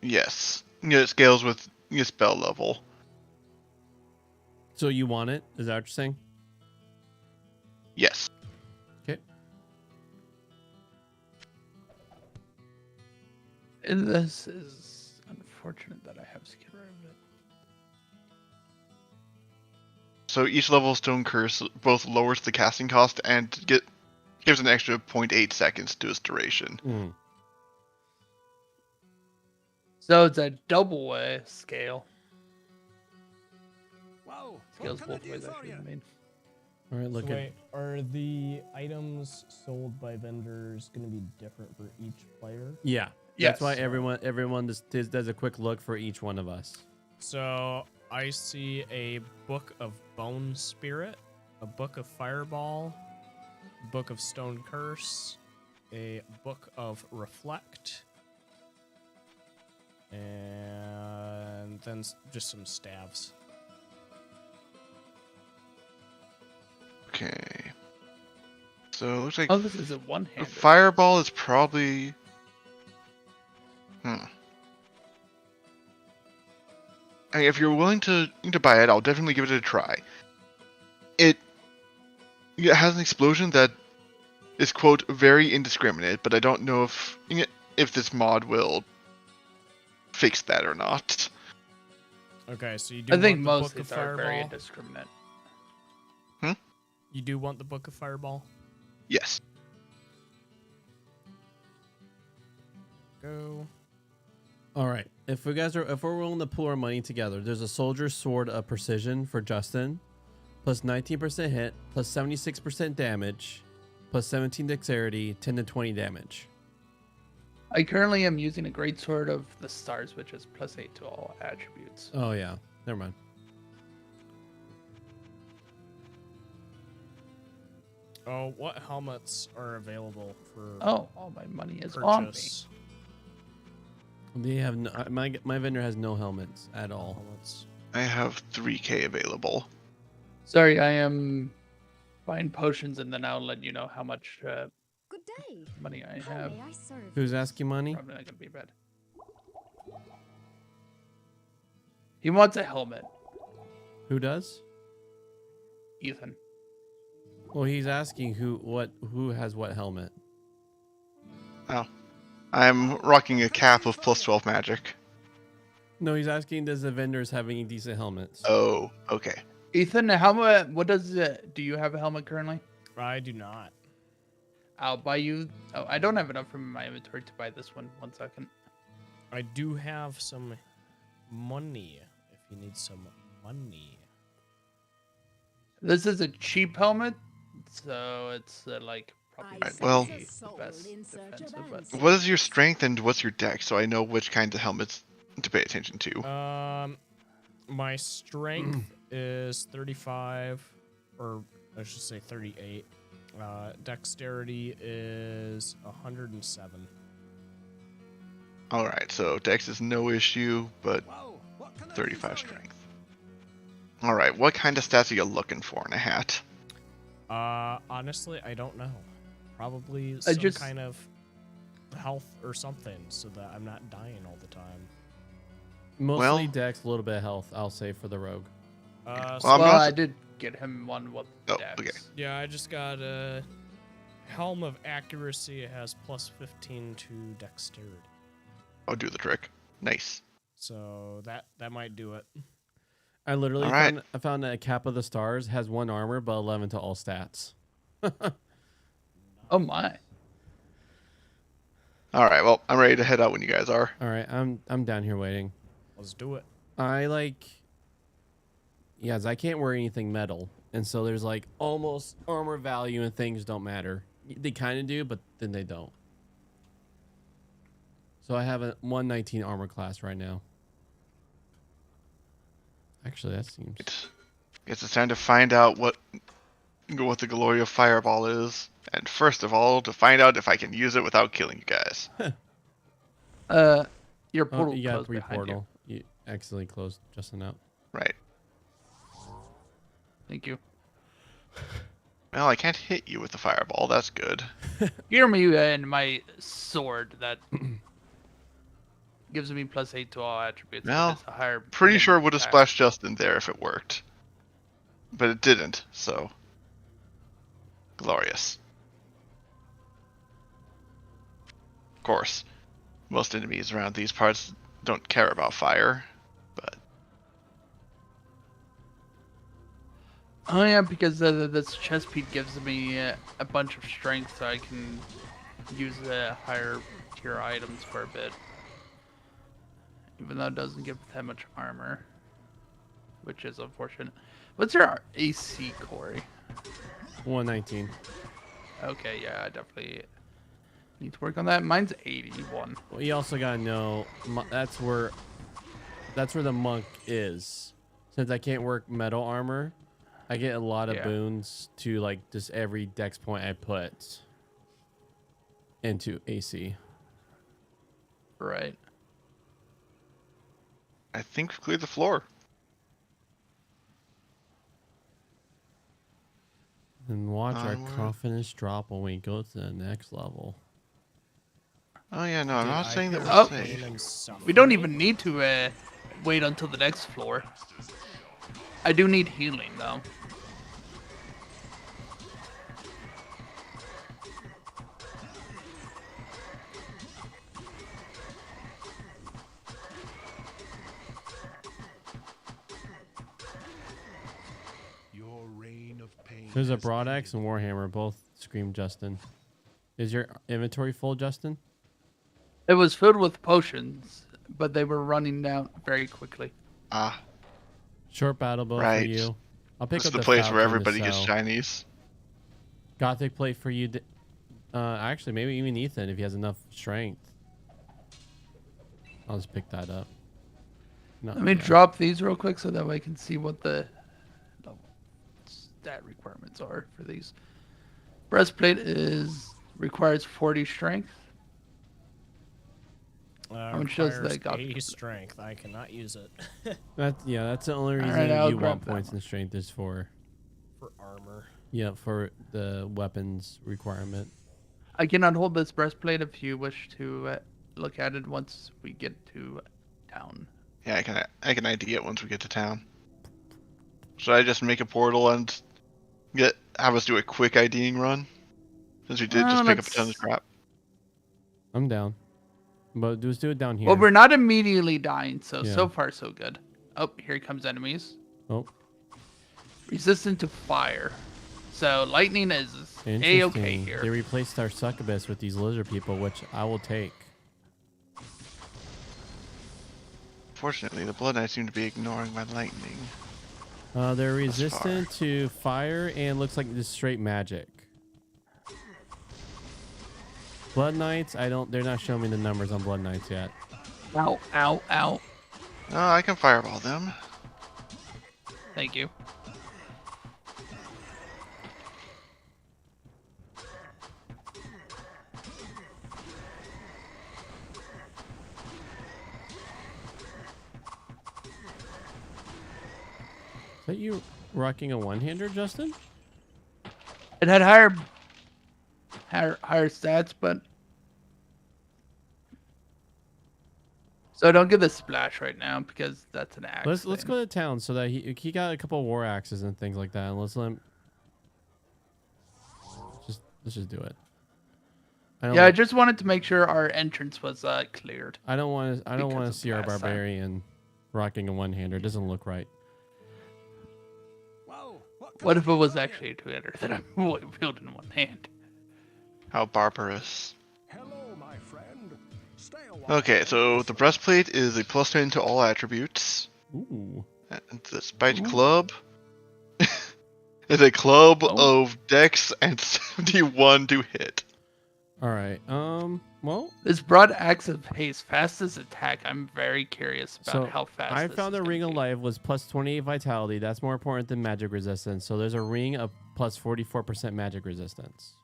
Yes. Yeah, it scales with your spell level. So you want it? Is that what you're saying? Yes. Okay. And this is unfortunate that I have to get rid of it. So each level of Stone Curse both lowers the casting cost and gives an extra 0.8 seconds to its duration. Mm. So it's a double way scale. Wow, Scales what can I both do ways, for actually. you? I mean. All right, look So at. wait, are the items sold by vendors going to be different for each player? Yeah. Yes. That's why everyone just does a quick look for each one of us. So I see a Book of Bone Spirit, a Book of Fireball, a Book of Stone Curse, a Book of Reflect, and then just some staves. Okay. So it looks like Oh, this is a the one-handed. Fireball is probably. I mean, if you're willing to buy it, I'll definitely give it a try. It has an explosion that is quote very indiscriminate, but I don't know if this mod will fix that or not. Okay, so you do I think want the most Book of these are very Fireball? indiscriminate. You do want the Book of Fireball? Yes. go. All right. If we're willing to pool our money together, there's a Soldier's Sword of Precision for Justin, plus 19% hit, plus 76% damage, plus 17 dexterity, 10 to 20 damage. I currently am using a Great Sword of the Stars, which is +8 to all attributes. Oh yeah, never mind. Oh, what helmets are available for Oh, all my money is on me. purchase? They have no, my vendor has no helmets at all. Helmets. I have 3k available. Sorry, I am buying potions, and then I'll let you know how much Good day. money I How have. may I serve? Who's asking money? Probably not gonna be bad. He wants a helmet, Who does? Ethan. Well, he's asking who has what helmet. Oh. I'm rocking a cap of +12 magic. No, he's asking does the vendors have any decent helmets? Oh, okay. Ethan, how much? What does do you have a helmet currently? I do not. I'll buy you. Oh, I don't have enough room in my inventory to buy this one. 1 second. I do have some money. If you need some money. This is a cheap helmet, so it's like probably I Right, well- sense a the soul best in search of defensive, but answers. What is your strength and what's your dex so I know which kind of helmets to pay attention to? My strength is 35, or I should say 38. Dexterity is 107. Alright, so dex is no issue, but Well, what can I do 35 for you? strength. Alright, what kind of stats are you looking for in a hat? Honestly, I don't know. Probably some just- kind of health or something, so that I'm not dying all the time. Mostly Well- dex, a little bit of health. I'll say for the rogue. Well, So I'm well, not- I did get him one with Oh, dex. okay. yeah, I just got a Helm of Accuracy. It has +15 to Dexterity, I'll do the trick. Nice. so that might do it. I literally All right. found that a Cap of the Stars has 1 armor but 11 to all stats. Oh my! Alright, well, I'm ready to head out when you guys are. All right, I'm down here waiting. Let's do it. Yes, I can't wear anything metal, and so there's like almost armor value and things don't matter. They kind of do, but then they don't. So I have a 119 armor class right now. Actually, that seems. Guess it's time to find out what the glory of Fireball is. And first of all, to find out if I can use it without killing you guys. Your Oh, portal you got closed behind portal. You accidentally closed Justin out. Right. you. Thank you. Well, I can't hit you with the Fireball. That's good. Hear me and my sword that gives me +8 to all attributes. Well, It's a higher. Pretty minimum sure it would have attack. splashed Justin there if it worked. But it didn't, so. Glorious. Of course, most enemies around these parts don't care about fire, but Oh yeah, because this chest piece gives me a bunch of strength, so I can use the higher tier items for a bit. Even though it doesn't give that much armor, which is unfortunate. What's your AC, Corey? 119. Okay, yeah, I definitely need to work on that. Mine's 81. Well, you also gotta know that's where the monk is. Since I can't work metal armor, I get a lot of Yeah. boons to like just every dex point I put into AC. Right. I think we've cleared the floor. And watch our Onward. confidence drop when we go to the next level. Oh yeah, no, I'm not saying that we're Oh. safe. We don't even need to wait until the next floor. I do need healing, though. Your reign of pain. There's a has broad axe ended. and warhammer, both scream Justin. Is your inventory full, Justin? It was filled with potions, but they were running out very quickly. Ah, Short battle bow for Right. you. I'll pick this is up the place where Falcon to everybody gets sell. shinies. Gothic plate for you. Actually, maybe even Ethan if he has enough strength. I'll just pick that up. No, Let me yeah. drop these real quick so that way I can see what the stat requirements are for these. Breastplate requires 40 strength. much does Requires that got- a strength. I cannot use it That's the only reason Alright, I'll you grab want that points one. in strength is for for armor. for the weapons requirement. I cannot hold this breastplate if you wish to look at it once we get to town. Yeah, I can ID it once we get to town. Should I just make a portal and have us do a quick IDing run? Since we did just pick up a ton of let's- crap. I'm down. But just do it down here. Well, we're not immediately dying, so Yeah. so far so good. Oh, here comes enemies. Oh, Resistant to fire. So lightning is interesting. a-okay They here. replaced our succubus with these lizard people, which I will take. Fortunately, the Blood Knights seem to be ignoring my lightning. They're far. resistant to fire and looks like just straight magic. Blood Knights, they're not showing me the numbers on Blood Knights yet. Ow, ow, ow. Oh, I can fireball them. Thank you. Is that you rocking a one-hander, Justin? It had higher stats, but so don't get the splash right now because that's an axe. Let's thing. go to town so that he got a couple war axes and things like that. And let's let him. Let's just do it. Yeah, I just wanted to make sure our entrance was cleared. I don't want to because of see our last time. barbarian rocking a one-hander. It doesn't look right. Well, What if it was actually a two-hander that I'm wielding in one hand? How barbarous. hello, my friend. Stay a while. Okay, so the breastplate is a +10 to all attributes. Ooh. And the spike club is a club Oh. of dex and 71 to hit. All right. Well, This broad axe of haste, fastest attack. I'm very curious about so how fast. I this found is the gonna ring of be. life was plus 28 vitality. That's more important than magic resistance. So there's a ring of plus 44% magic resistance.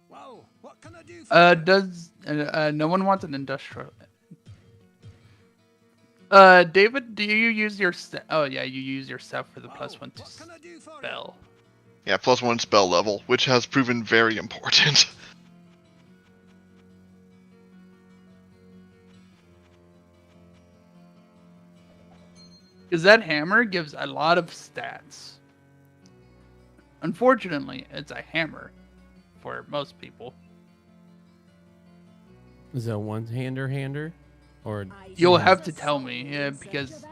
Well, what can I do for you? Does no one wants an industrial? David, do you use your oh yeah, you use your staff for the Well, plus one to what can I do for you? spell. Yeah, +1 spell level, which has proven very important. Because that hammer gives a lot of stats. Unfortunately, it's a hammer for most people. Is it a one-hander, or You'll have to tell me, yeah, because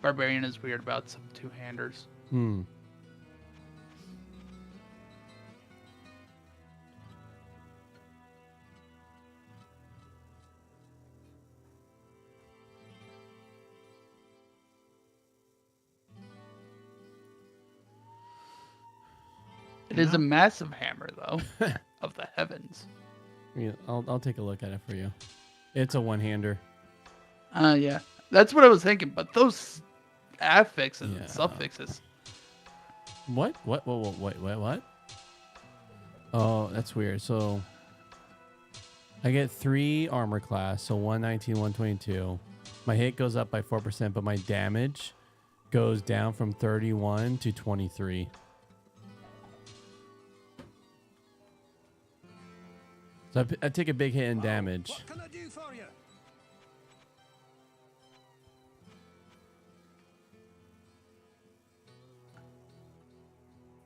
Barbarian is weird about some two-handers. hmm? It is a massive hammer, though, of the heavens. Yeah, I'll take a look at it for you. It's a one-hander. Yeah, that's what I was thinking. But those affixes Yeah. and suffixes. What? What? Oh, that's weird. So I get 3 armor class, so 119, 122. My hit goes up by 4%, but my damage goes down from 31 to 23. So I take a big hit in damage. What can I do for you?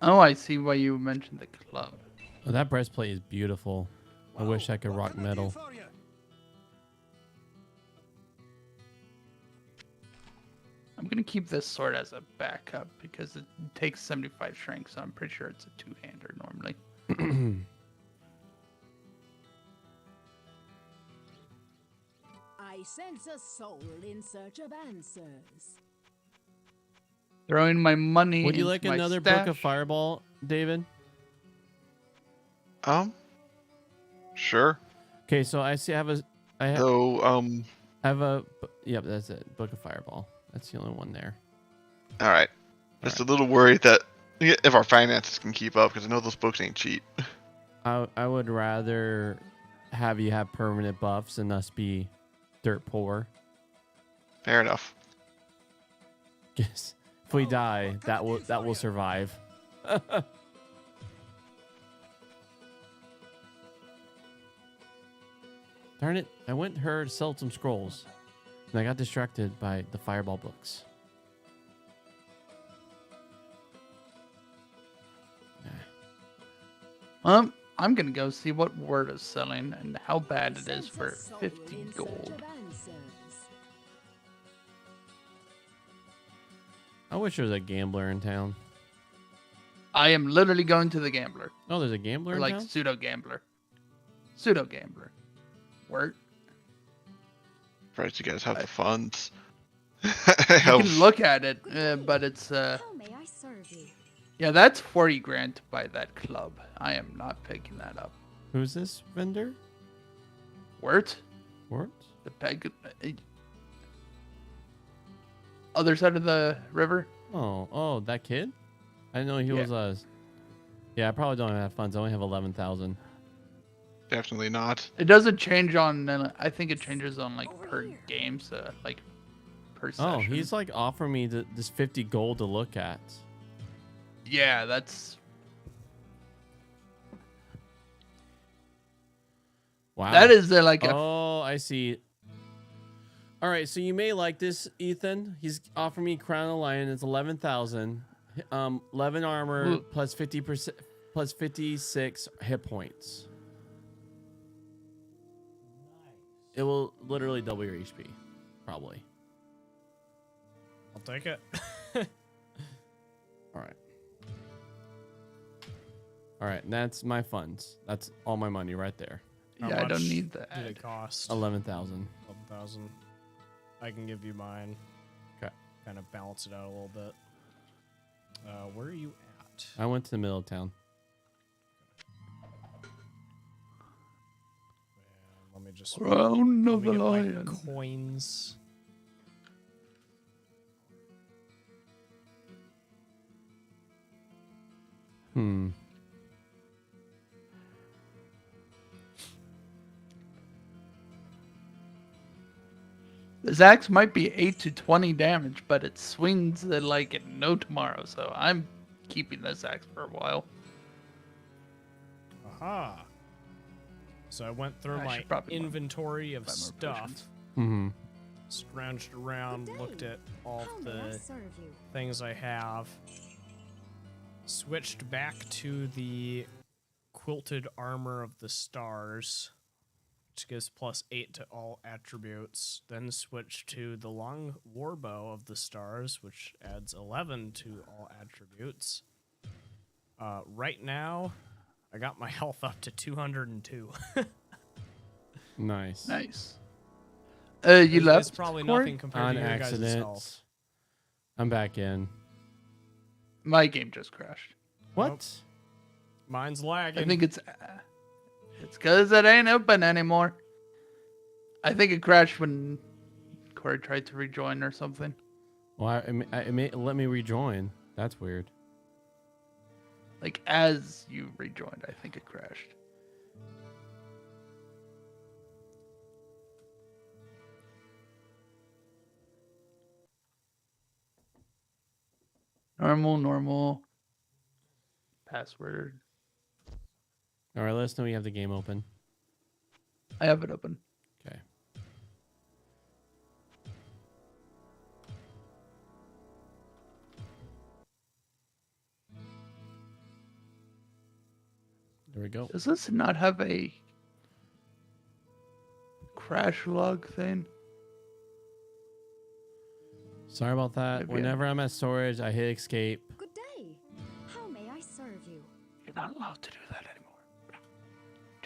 Oh, I see why you mentioned the club. Oh, that breastplate is beautiful. I Well, wish I could what rock can I do metal. for you? I'm gonna keep this sword as a backup because it takes 75 strength, so I'm pretty sure it's a two-hander normally. I sense a soul in search of answers. Throwing my money. Would you into like my another book of stash. Fireball, David? Sure. Okay, so I see. I have a. Yep, that's it. Book of Fireball. That's the only one there. All right. Just a little worried that if our finances can keep up, because I know those books ain't cheap. I would rather have you have permanent buffs and us be dirt poor. Fair enough. Yes. If we Oh, die, what can that I will do for will you? survive. Darn it! I went her to sell some scrolls, and I got distracted by the Fireball books. I'm gonna go see what Word is selling and how bad it is Sense a for soul 50 in search gold. of answers. I wish there was a gambler in town. I am literally going to the gambler. Oh, there's a gambler Or in like town? pseudo gambler. Pseudo gambler. Word. Surprised you guys have the funds. You can look at it, but it's How may I serve you? yeah, that's 40 grand to buy that club. I am not picking that up. Who's this vendor? Word? What? The peg other side of the river? Oh, that kid? I didn't know he Yeah. was Yeah, I probably don't have funds. I only have 11,000. Definitely not. It doesn't change on I think it changes on like Over per here. game, so like per Oh, session. he's like offering me this 50 gold to look at. Yeah, that's Wow. that is like a Oh, I see. All right, so you may like this, Ethan. He's offering me Crown of Lion. It's 11,000. 11 armor Ooh. plus 50% plus 56 hit points. It will literally double your HP, probably. I'll take it. All right. All right, and that's my funds. That's all my money right there. How yeah, I don't much need that. Did it cost? 11,000. 11,000. I can give you mine. Okay. Kind of balance it out a little bit. Where are you at? I went to the middle of town. Let me just Crown let of me the get my Lion. coins. Hmm. This axe might be 8 to 20 damage, but it swings like no tomorrow, so I'm keeping this axe for a while. Aha. So I went through I my should probably inventory of buy more stuff, potions. Mm-hmm. scrounged around, Good day. looked at all How of may I the serve you? things I have, switched back to the quilted armor of the stars, which gives +8 to all attributes, then switched to the long warbow of the stars, which adds 11 to all attributes. Right now, I got my health up to 202. Nice. Nice. You left? It's probably Corey? nothing compared On to your guys' accident. health. I'm back in. My game just crashed. What? Mine's lagging. I think it's because it ain't open anymore. I think it crashed when Corey tried to rejoin or something. Well, let me rejoin. That's weird. Like as you rejoined, I think it crashed. Normal. Password. All right, let us know you have the game open. I have it open. Okay. There we go. Does this not have a crash log thing? Sorry about that. Maybe Whenever I'm at storage, I hit escape. Good day. How may I serve you? You're not allowed to do that anymore.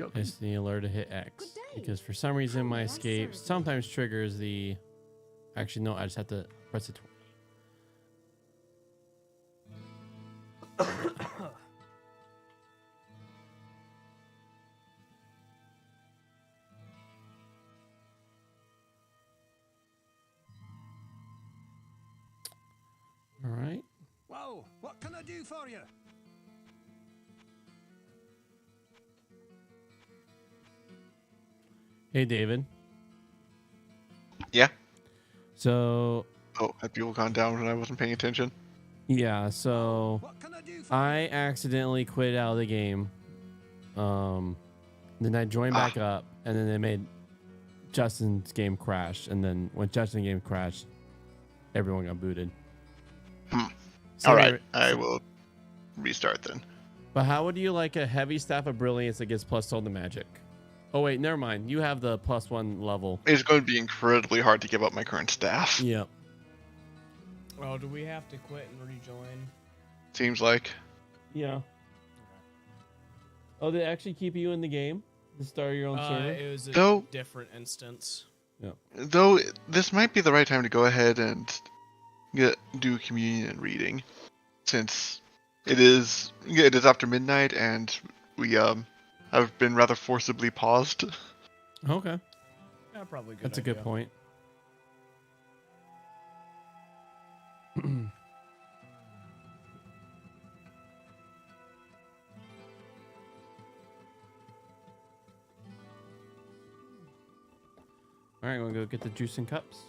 Joking. It's the alert to hit X. Good day. Because for some reason How my may I escape serve you? sometimes triggers the... Actually, no, I just have to press it. All right. Whoa, what can I do for you? Hey, David. Yeah. So, Oh, had people gone down when I wasn't paying attention? yeah, so What can I do for I you? accidentally quit out of the game. Then I joined back up, and then they made Justin's game crash. And then when Justin's game crashed, everyone got booted. All right, there- I will restart then. But how would you like a heavy staff of brilliance that gets plus soul to magic? Oh wait, never mind. You have the +1 level. It's going to be incredibly hard to give up my current staff. Yep. Oh, do we have to quit and rejoin? Seems like. Yeah. Oh, they actually keep you in the game to start your own server? It was a Though- different instance. Though this might be the right time to go ahead and do communion reading, since it is after midnight and we have been rather forcibly paused. Okay. Yeah, probably good. That's a good idea. point. All right, we'll go get the juice and cups.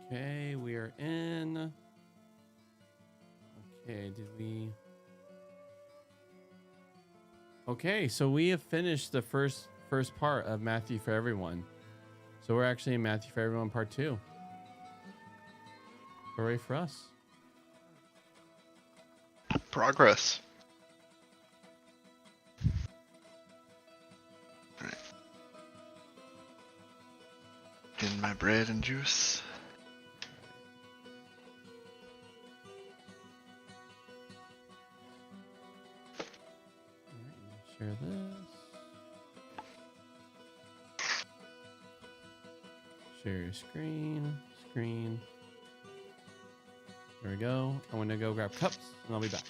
Okay, we are in. Okay, did we? Okay, so we have finished the first part of Matthew for Everyone. So we're actually in Matthew for Everyone Part 2. Hooray for us. Progress. Right. In my bread and juice. Share this. Share your screen. Screen. There we go. I'm gonna go grab cups and I'll be back.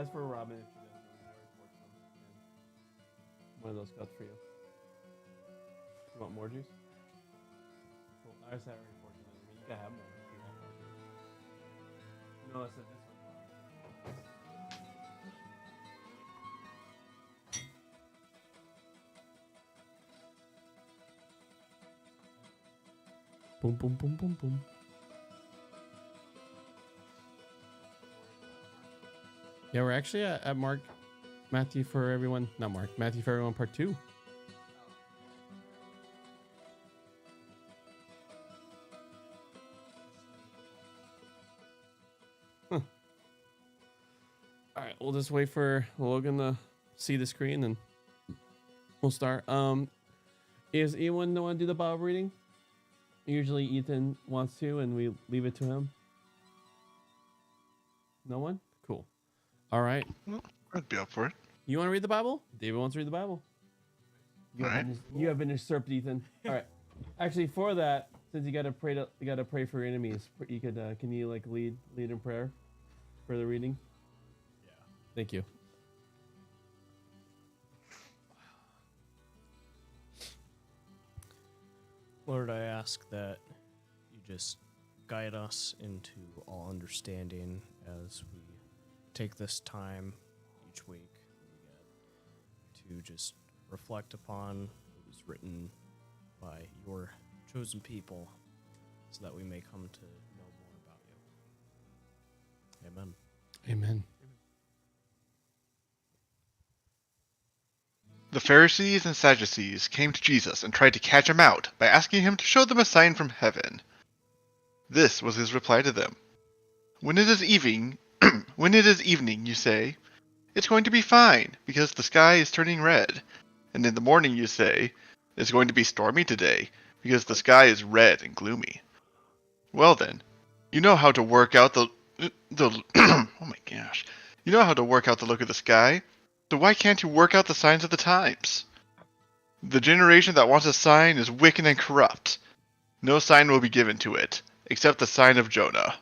That's for Robin if she doesn't know. Very fortunate. One of those cups for you. You want more juice? Cool. I just have very fortunate. I mean, you can have more if you want more juice. No, I said this one. Boom, boom, boom, boom, boom. Yeah, we're actually at Mark, Matthew for everyone. Not Mark, Matthew for everyone part 2. Huh. All right, we'll just wait for Logan to see the screen and we'll start. Is anyone want to do the Bible reading? Usually Ethan wants to, and we leave it to him. No one? Cool. All right. I'd be up for it. You want to read the Bible? David wants to read the Bible. You have been usurped, Ethan. All right. Actually, for that, since you gotta pray for your enemies. You could can you like lead in prayer for the reading? Yeah. Thank you. Lord, I ask that you just guide us into all understanding as we take this time each week we get to just reflect upon what was written by your chosen people so that we may come to know more about you. Amen. Amen. The Pharisees and Sadducees came to Jesus and tried to catch him out by asking him to show them a sign from heaven. This was his reply to them. When it is evening, you say, it's going to be fine because the sky is turning red. And in the morning you say, it's going to be stormy today because the sky is red and gloomy. Well then, you know how to work out the oh my gosh. You know how to work out the look of the sky. So why can't you work out the signs of the times? The generation that wants a sign is wicked and corrupt. No sign will be given to it, except the sign of Jonah.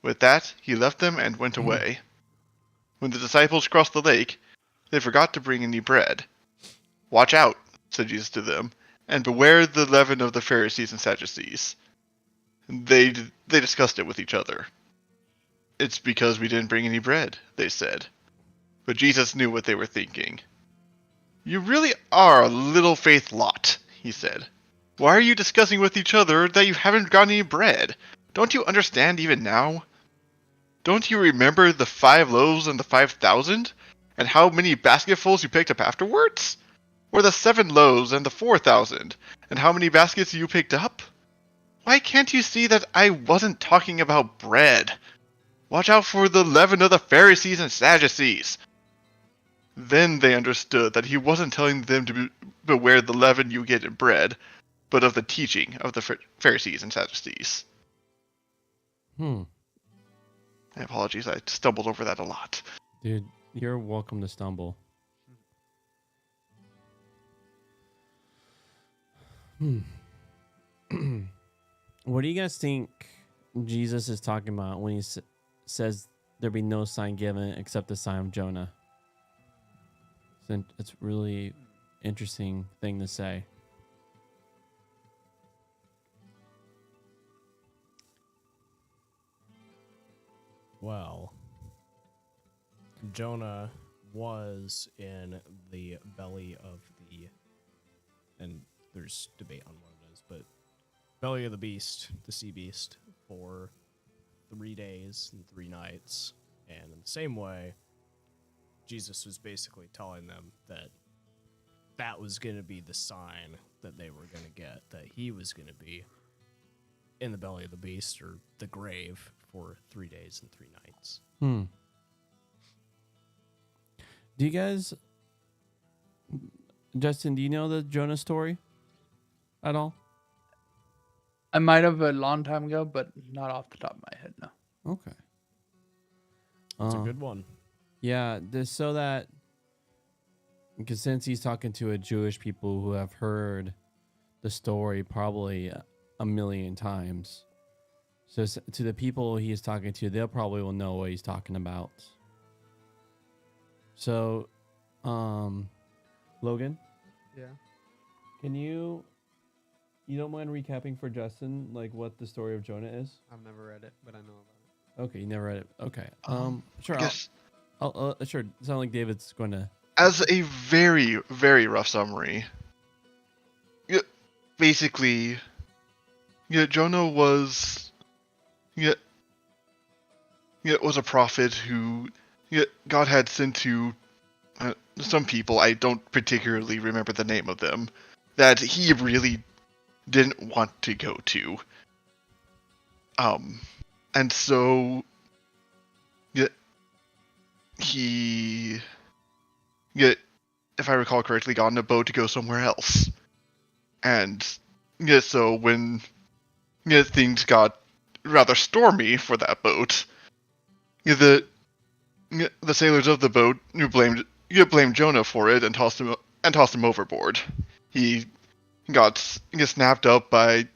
With that, he left them and went away. When the disciples crossed the lake, they forgot to bring any bread. Watch out, said Jesus to them, and beware the leaven of the Pharisees and Sadducees. They discussed it with each other. It's because we didn't bring any bread, they said. But Jesus knew what they were thinking. You really are a little faith lot, he said. Why are you discussing with each other that you haven't got any bread? Don't you understand even now? Don't you remember the 5 loaves and the 5,000? And how many basketfuls you picked up afterwards? Or the 7 loaves and the 4,000? And how many baskets you picked up? Why can't you see that I wasn't talking about bread? Watch out for the leaven of the Pharisees and Sadducees. Then they understood that he wasn't telling them to beware the leaven you get in bread, but of the teaching of the Pharisees and Sadducees. Apologies, I stumbled over that a lot. Dude, you're welcome to stumble. What do you guys think Jesus is talking about when he says there be no sign given except the sign of Jonah? It's really interesting thing to say. Well, Jonah was in the belly of the, and there's debate on what it is, but belly of the beast, the sea beast, for 3 days and 3 nights. And in the same way, Jesus was basically telling them that that was going to be the sign that they were going to get, that he was going to be in the belly of the beast or the grave for 3 days and 3 nights. Do you guys, Justin, do you know the Jonah story at all? I might have a long time ago, but not off the top of my head, no. Okay. It's a good one. Yeah, so that, because since he's talking to a Jewish people who have heard the story probably a million times, so to the people he's talking to, they'll probably will know what he's talking about. So, Logan, Yeah. can you don't mind recapping for Justin like what the story of Jonah is? I've never read it, but I know about it. Okay, you never read it. Okay. Sure. I guess I'll sure. Sound like David's going to. as a very, very rough summary, basically, Jonah was, was a prophet who, God had sent to some people. I don't particularly remember the name of them, that he really didn't want to go to. And so, he, if I recall correctly, got on a boat to go somewhere else. And so when things got rather stormy for that boat, the sailors of the boat blamed Jonah for it and tossed him overboard. He got snapped up by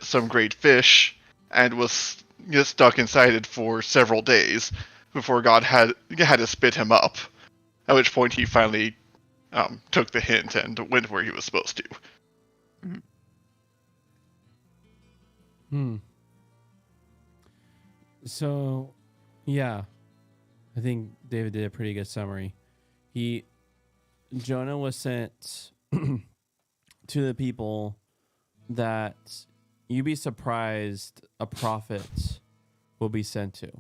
some great fish and was stuck inside it for several days before God had to spit him up. At which point he finally took the hint and went where he was supposed to. So, yeah, I think David did a pretty good summary. Jonah was sent to the people that you'd be surprised a prophet will be sent to.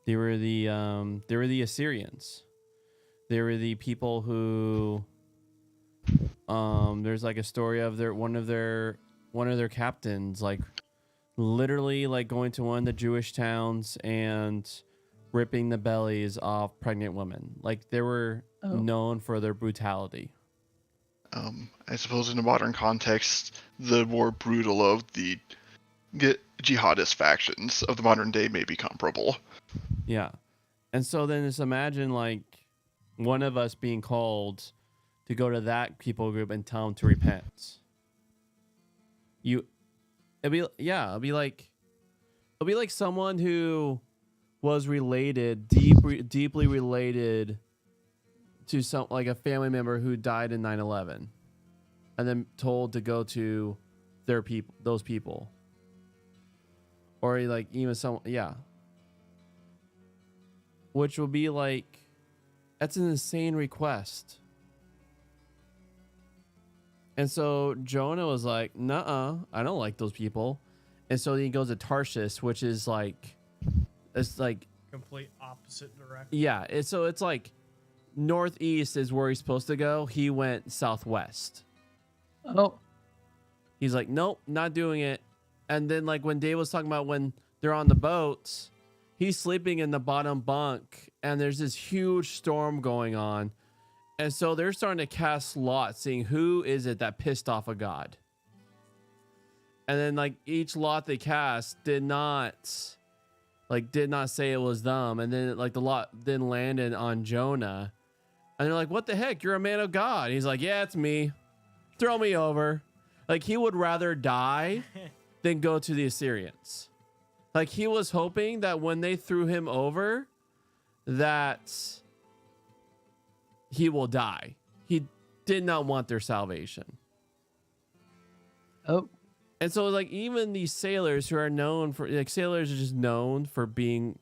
They were the Assyrians. They were the people who there's like a story of one of their captains like literally like going to one of the Jewish towns and ripping the bellies off pregnant women. Like they were known for their brutality. I suppose in a modern context, the more brutal of the jihadist factions of the modern day may be comparable. Yeah. And so then just imagine like one of us being called to go to that people group and tell them to repent. It'll be like someone who was related, deeply related to some like a family member who died in 9/11 and then told to go to those people. Or like even some, yeah. Which will be like, that's an insane request. And so Jonah was like, nuh-uh, I don't like those people. And so he goes to Tarshish, which is like, it's like Complete opposite direction. yeah, it's like northeast is where he's supposed to go. He went southwest. Oh, He's like, nope, not doing it. And then like when Dave was talking about when they're on the boats, he's sleeping in the bottom bunk and there's this huge storm going on. And so they're starting to cast lots, seeing who is it that pissed off a god. And then like each lot they cast did not say it was them. And then like the lot then landed on Jonah. And they're like, what the heck? You're a man of God. He's like, yeah, it's me. Throw me over. Like he would rather die than go to the Assyrians. Like he was hoping that when they threw him over, that he will die. He did not want their salvation. oh, And so like even these sailors who are known for like sailors are just known for being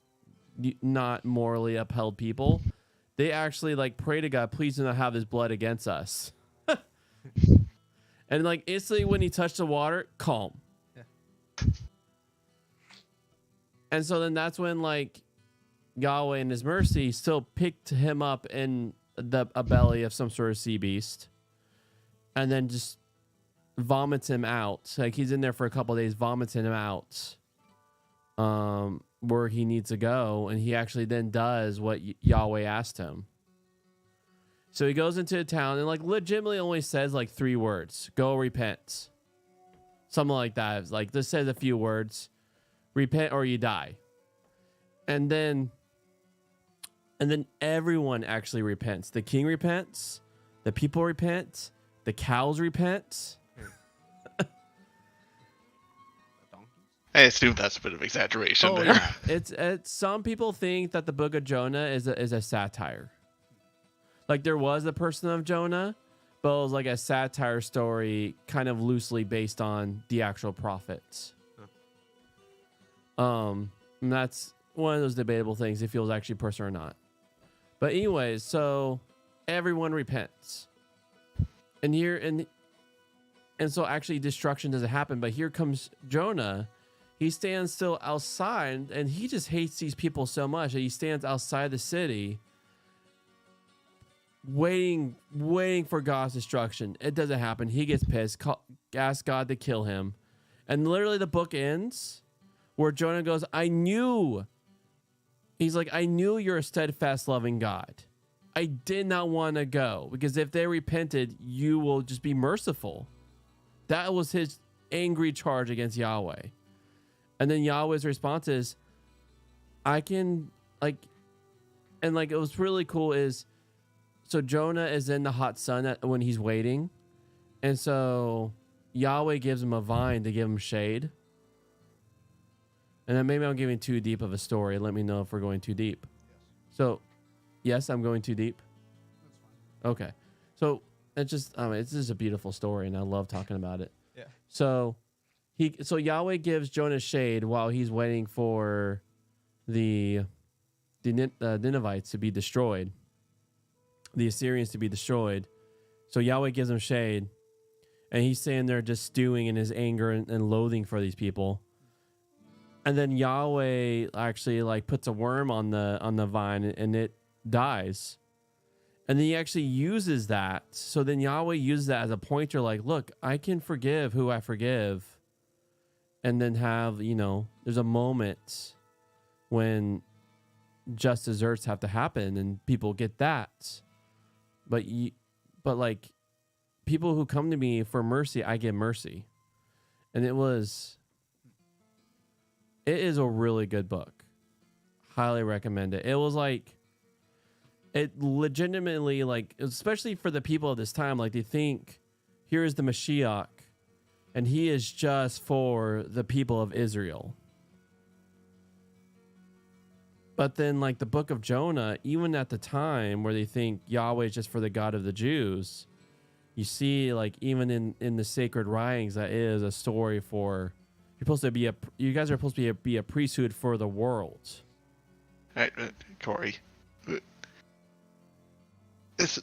not morally upheld people. They actually like pray to God, please do not have his blood against us. And like instantly when he touched the water, calm. Yeah. And so then that's when like Yahweh in his mercy still picked him up in a belly of some sort of sea beast and then just vomits him out. Like he's in there for a couple of days, vomiting him out where he needs to go. And he actually then does what Yahweh asked him. So he goes into a town and like legitimately only says like 3 words, go repent. Something like that. It's like this says a few words, repent or you die. And then everyone actually repents. The king repents, the people repent, the cows repent. I assume that's a bit of exaggeration Oh there. yeah, it's some people think that the Book of Jonah is a satire. Like there was a person of Jonah, but it was like a satire story, kind of loosely based on the actual prophets. And that's one of those debatable things if it was actually a person or not. But anyways, so everyone repents, and so actually destruction doesn't happen. But here comes Jonah. He stands still outside, and he just hates these people so much that he stands outside the city, waiting for God's destruction. It doesn't happen. He gets pissed, asks God to kill him, and literally the book ends where Jonah goes, He's like, I knew you're a steadfast, loving God. I did not want to go because if they repented, you will just be merciful. That was his angry charge against Yahweh. And then Yahweh's response is, it was really cool is, so Jonah is in the hot sun when he's waiting. And so Yahweh gives him a vine to give him shade. And then maybe I'm giving too deep of a story. Let me know if we're going too deep. So, yes, I'm going too deep. Okay. So it's just a beautiful story, and I love talking about it. Yeah. So Yahweh gives Jonah shade while he's waiting for the Ninevites to be destroyed, the Assyrians to be destroyed. So Yahweh gives him shade, and he's standing there just stewing in his anger and loathing for these people. And then Yahweh actually puts a worm on the vine and it dies. And then he actually uses that. So then Yahweh uses that as a pointer, like, look, I can forgive who I forgive. And then have, there's a moment when just desserts have to happen and people get that. But people who come to me for mercy, I give mercy. And it is a really good book. Highly recommend it. It was it legitimately, especially for the people of this time, they think, here is the Mashiach, and he is just for the people of Israel. But then, the book of Jonah, even at the time where they think Yahweh is just for the God of the Jews, you see, even in the sacred writings, that is a story for... you guys are supposed to be a priesthood for the world. Right, Corey. It's a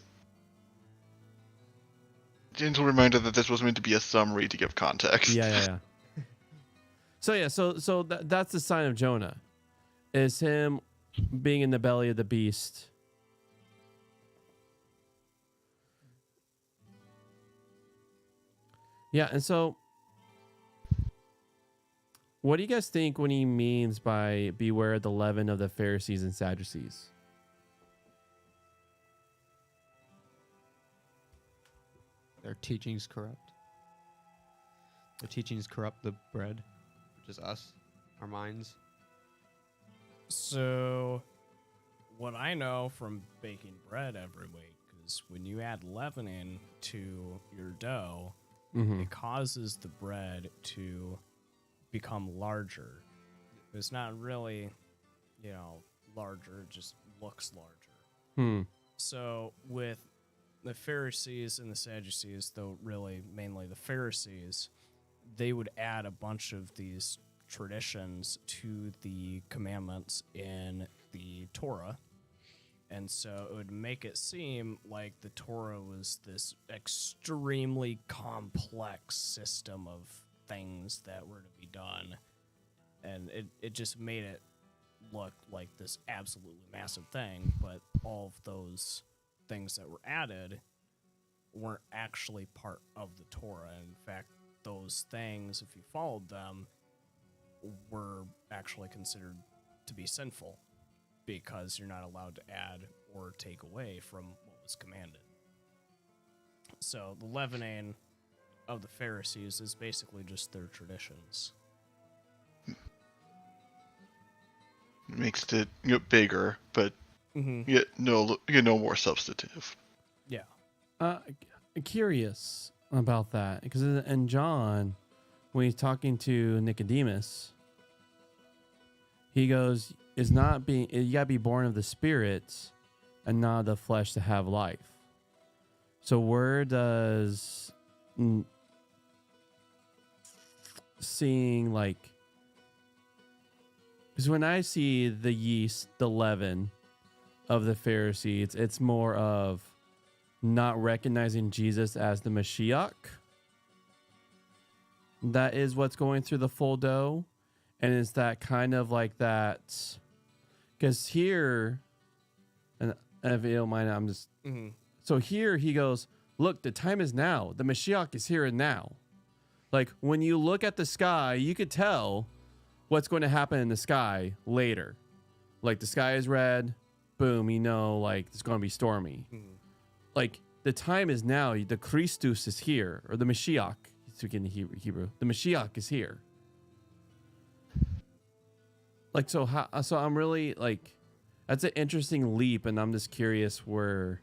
gentle reminder that this was meant to be a summary to give context. Yeah. So that's the sign of Jonah, is him being in the belly of the beast. Yeah, and so what do you guys think when he means by beware the leaven of the Pharisees and Sadducees? Their teachings corrupt. Their teachings corrupt the bread, which is us, our minds. So, what I know from baking bread every week is when you add leavening to your dough, it causes the bread to become larger. It's not really, larger, it just looks larger. So with the Pharisees and the Sadducees, though really mainly the Pharisees, they would add a bunch of these traditions to the commandments in the Torah. And so it would make it seem like the Torah was this extremely complex system of things that were to be done. And it just made it look like this absolutely massive thing. But all of those things that were added weren't actually part of the Torah. In fact, those things, if you followed them, were actually considered to be sinful, because you're not allowed to add or take away from what was commanded. So the leavening of the Pharisees is basically just their traditions. Makes it bigger, but yet no more substantive. Yeah. Curious about that, because in John, when he's talking to Nicodemus, He goes, is not being, you gotta be born of the spirit and not of the flesh to have life. So where does seeing like, because when I see the yeast, the leaven of the Pharisees, it's more of not recognizing Jesus as the Mashiach. That is what's going through the full dough. And it's that kind of like that. Because here, and if you don't mind, I'm just. Mhm. So here he goes, look, the time is now. The Mashiach is here and now. Like when you look at the sky, you could tell what's going to happen in the sky later. Like the sky is red, boom, you know, like it's going to be stormy. Like the time is now. The Christus is here, or the Mashiach. Speaking in Hebrew, the Mashiach is here. Like so, so I'm really like, that's an interesting leap, and I'm just curious where,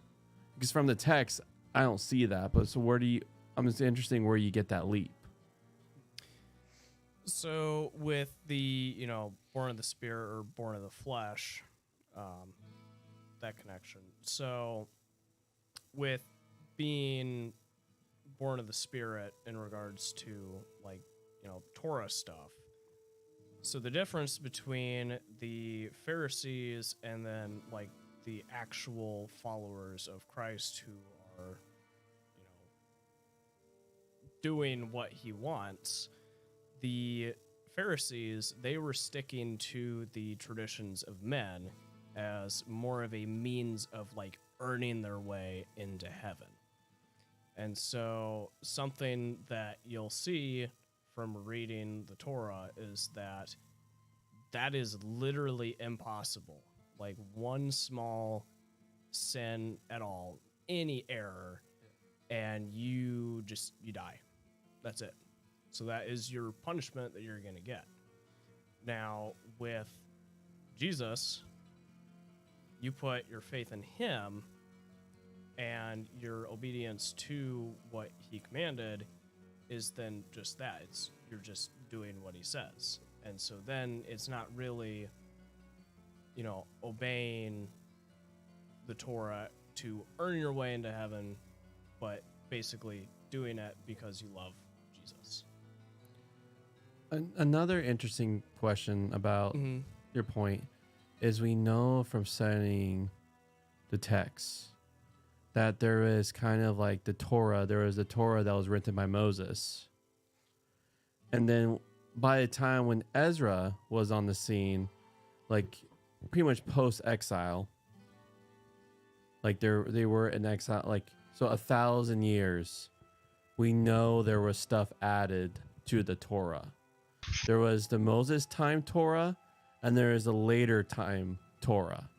because from the text I don't see that, but so where do you? I'm just interested where you get that leap. So with the, born of the spirit or born of the flesh, that connection. So with being born of the spirit in regards to like, Torah stuff. So the difference between the Pharisees and then like the actual followers of Christ who are, doing what he wants, the Pharisees, they were sticking to the traditions of men as more of a means of like earning their way into heaven. And so something that you'll see from reading the Torah is that is literally impossible. Like one small sin at all, any error, and you die. That's it. So that is your punishment that you're going to get. Now, with Jesus, you put your faith in him, and your obedience to what he commanded is then just that. You're just doing what he says. And so then it's not really, obeying the Torah to earn your way into heaven, but basically doing it because you love Jesus. Another interesting question about your point is we know from studying the text that there is kind of like the Torah. There was a Torah that was written by Moses. And then by the time when Ezra was on the scene, like pretty much post-exile, like they were in exile, like, so 1,000 years, we know there was stuff added to the Torah. There was the Moses time Torah, and there is a later time Torah.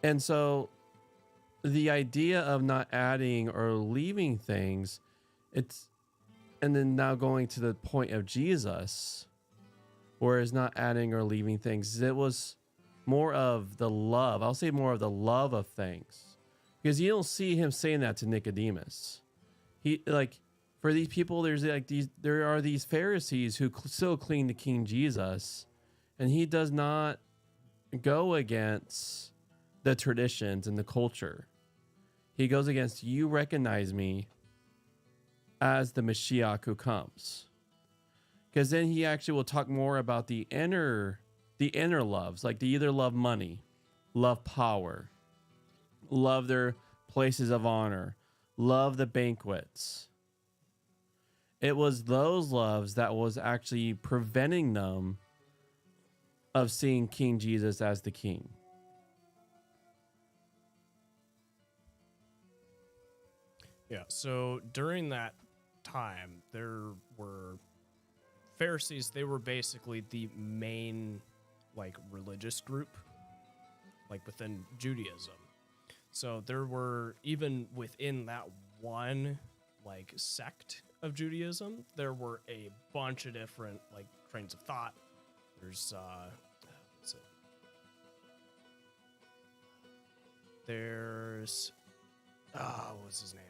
And so the idea of not adding or leaving things, and then now going to the point of Jesus, where it's not adding or leaving things, it was more of the love. I'll say more of the love of things, because you don't see him saying that to Nicodemus. He, like, for these people, there are these Pharisees who still cling to King Jesus, and he does not go against the traditions and the culture. He goes against, you recognize me as the Mashiach who comes. Because then he actually will talk more about the inner loves, like they either love money, love power, love their places of honor, love the banquets. It was those loves that was actually preventing them of seeing King Jesus as the king. Yeah, so during that time, there were Pharisees. They were basically the main, like, religious group, like, within Judaism. So there were, even within that one, like, sect of Judaism, there were a bunch of different, like, trains of thought. There's, what's it? There's, what's his name?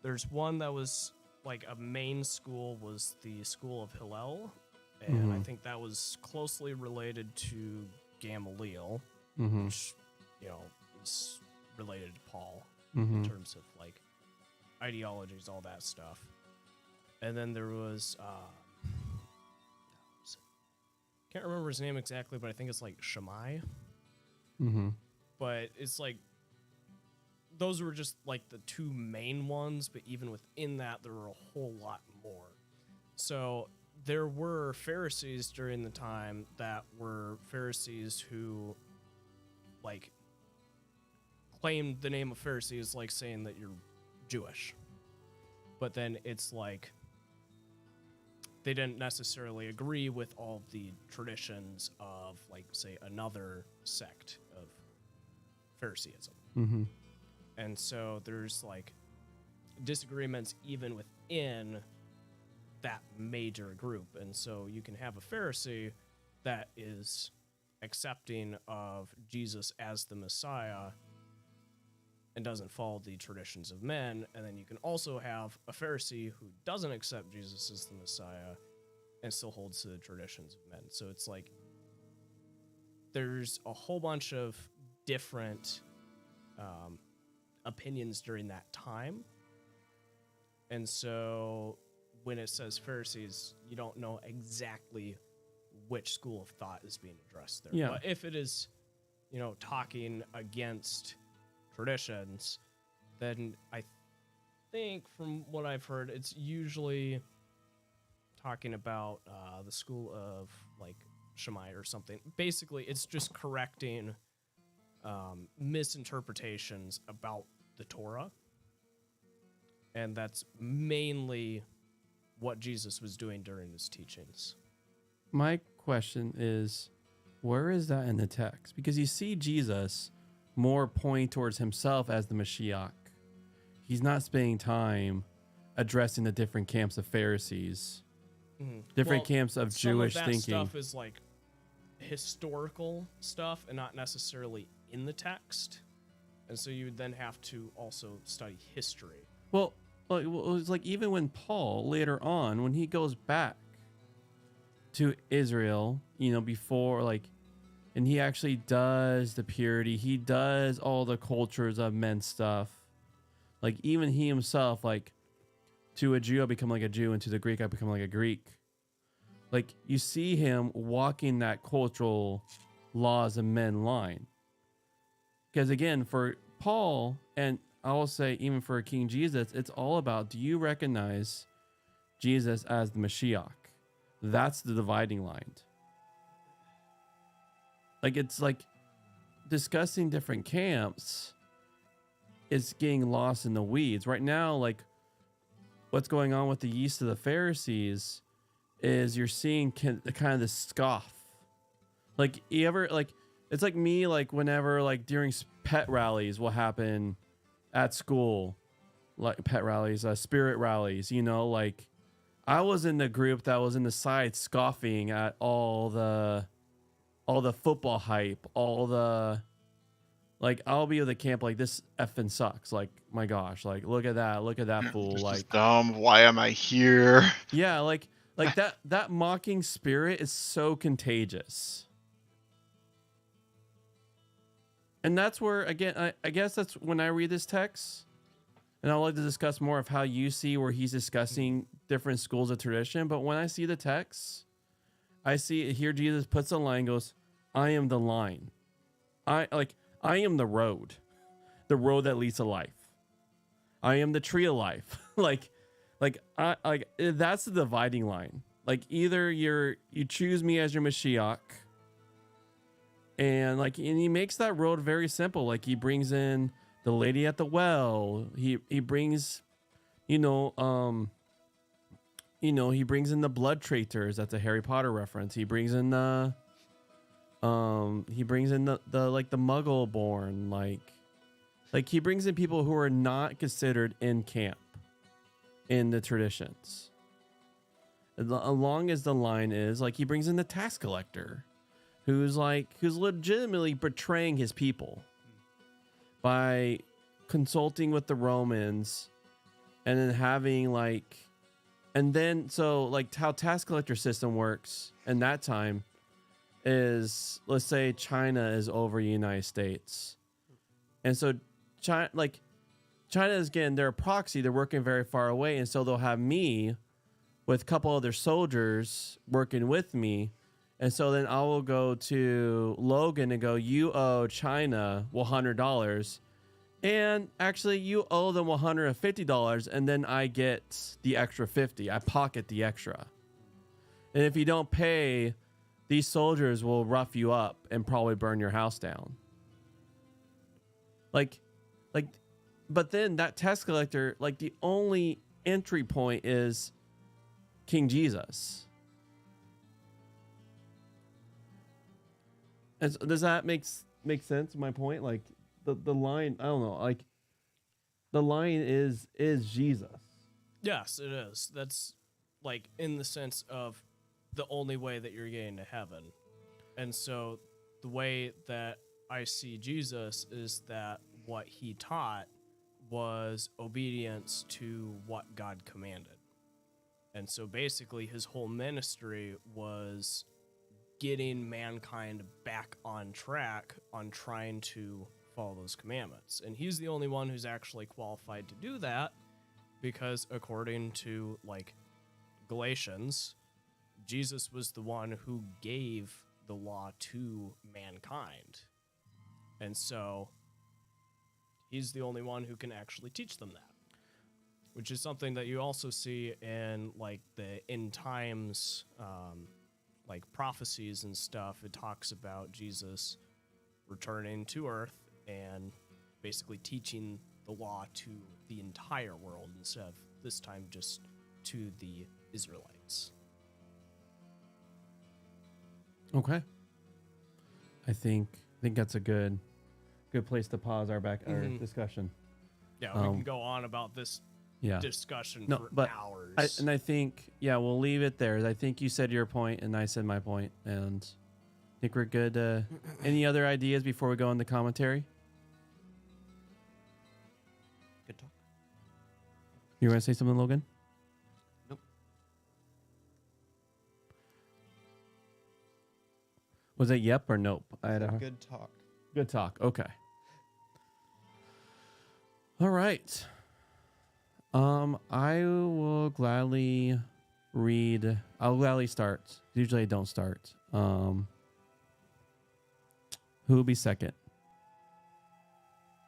There's one that was like a main school was the School of Hillel, and I Mhm. think that was closely related to Gamaliel, Mm-hmm. which is related to Paul Mm-hmm. in terms of like ideologies, all that stuff. And then there was can't remember his name exactly, but I think it's like Shammai. Mm-hmm. But it's like those were just like the two main ones, but even within that there were a whole lot more. So there were Pharisees during the time that were Pharisees who like claimed the name of Pharisees, like saying that you're Jewish. But then it's like they didn't necessarily agree with all the traditions of, like, say, another sect of Phariseeism. Mm-hmm. And so there's, like, disagreements even within that major group. And so you can have a Pharisee that is accepting of Jesus as the Messiah and doesn't follow the traditions of men, and then you can also have a Pharisee who doesn't accept Jesus as the Messiah and still holds to the traditions of men. So it's like there's a whole bunch of different opinions during that time, and so when it says Pharisees, you don't know exactly which school of thought is being addressed there. Yeah. But if it is, talking against traditions, then I think from what I've heard, it's usually talking about the school of like Shammai or something. Basically, it's just correcting misinterpretations about the Torah, and that's mainly what Jesus was doing during his teachings. My question is, where is that in the text? Because you see Jesus more pointing towards himself as the Mashiach. He's not spending time addressing the different camps of Pharisees, different camps of Jewish some of that thinking. stuff is like historical stuff and not necessarily in the text, and so you would then have to also study history. Well, it's like even when Paul later on, when he goes back to Israel, before and he actually does the purity, he does all the cultures of men stuff. Like even he himself, like to a Jew I become like a Jew, and to the Greek I become like a Greek. Like you see him walking that cultural laws of men line. Because again, for Paul, and I will say even for King Jesus, it's all about, do you recognize Jesus as the Mashiach? That's the dividing line. Like it's like discussing different camps is getting lost in the weeds. Right now, like what's going on with the yeast of the Pharisees is you're seeing kind of this scoff. Like you ever like, it's like me, like whenever like during pet rallies will happen at school, like pet rallies, spirit rallies, like I was in the group that was in the side scoffing at all the football hype, all the, like I'll be with the camp like this effing sucks. Like my gosh, like look at that fool. This is Like dumb. Why am I here? yeah, like that mocking spirit is so contagious. And that's where again, I guess that's when I read this text, and I'd like to discuss more of how you see where he's discussing different schools of tradition. But when I see the text, I see here Jesus puts a line, goes, I am the line. I am the road that leads to life. I am the tree of life. That's the dividing line. Like either you choose me as your Mashiach, and he makes that road very simple. Like he brings in the lady at the well. He brings, he brings in the blood traitors. That's a Harry Potter reference. He brings in the Muggle born, like he brings in people who are not considered in camp in the traditions. As long as the line is like he brings in the tax collector, who's legitimately betraying his people by consulting with the Romans and then having And then, so like how tax collector system works in that time is, let's say China is over the United States. And so China is, again, they're a proxy. They're working very far away. And so they'll have me with a couple other soldiers working with me. And so then I will go to Logan and go, you owe China $100. And actually, you owe them $150, and then I get the extra 50. I pocket the extra. And if you don't pay, these soldiers will rough you up and probably burn your house down. But then that tax collector, like the only entry point is King Jesus. And so does that make sense? My point, like. The line, I don't know, like the line is Jesus. Yes, it is. That's like in the sense of the only way that you're getting to heaven. And so the way that I see Jesus is that what he taught was obedience to what God commanded. And so basically his whole ministry was getting mankind back on track on trying to follow those commandments. And he's the only one who's actually qualified to do that, because according to like Galatians, Jesus was the one who gave the law to mankind. And so he's the only one who can actually teach them that, which is something that you also see in like the end times, like prophecies and stuff. It talks about Jesus returning to earth and basically teaching the law to the entire world instead of this time just to the Israelites. Okay. I think that's a good place to pause our discussion. Yeah, we can go on about this discussion for hours. I think, we'll leave it there. I think you said your point and I said my point, and I think we're good. Any other ideas before we go into commentary? Good talk. You want to say something, Logan? Nope. Was it yep or nope? I had a Good talk. Good talk. Okay. All right. I will gladly read. I'll gladly start. Usually I don't start. Who will be second?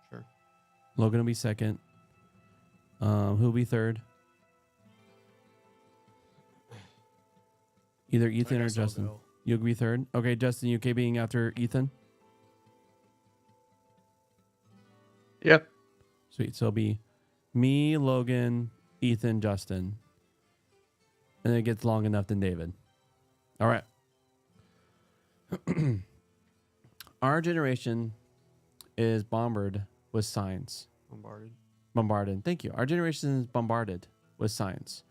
Sure. Logan will be second. Who will be third? Either Ethan or Justin. You'll be third. Okay, Justin, you okay being after Ethan? Yep. Sweet. So it'll be me, Logan, Ethan, Justin. And it gets long enough, then David. All right. Our generation is bombarded with signs. Bombarded. Thank you. Our generation is bombarded with signs.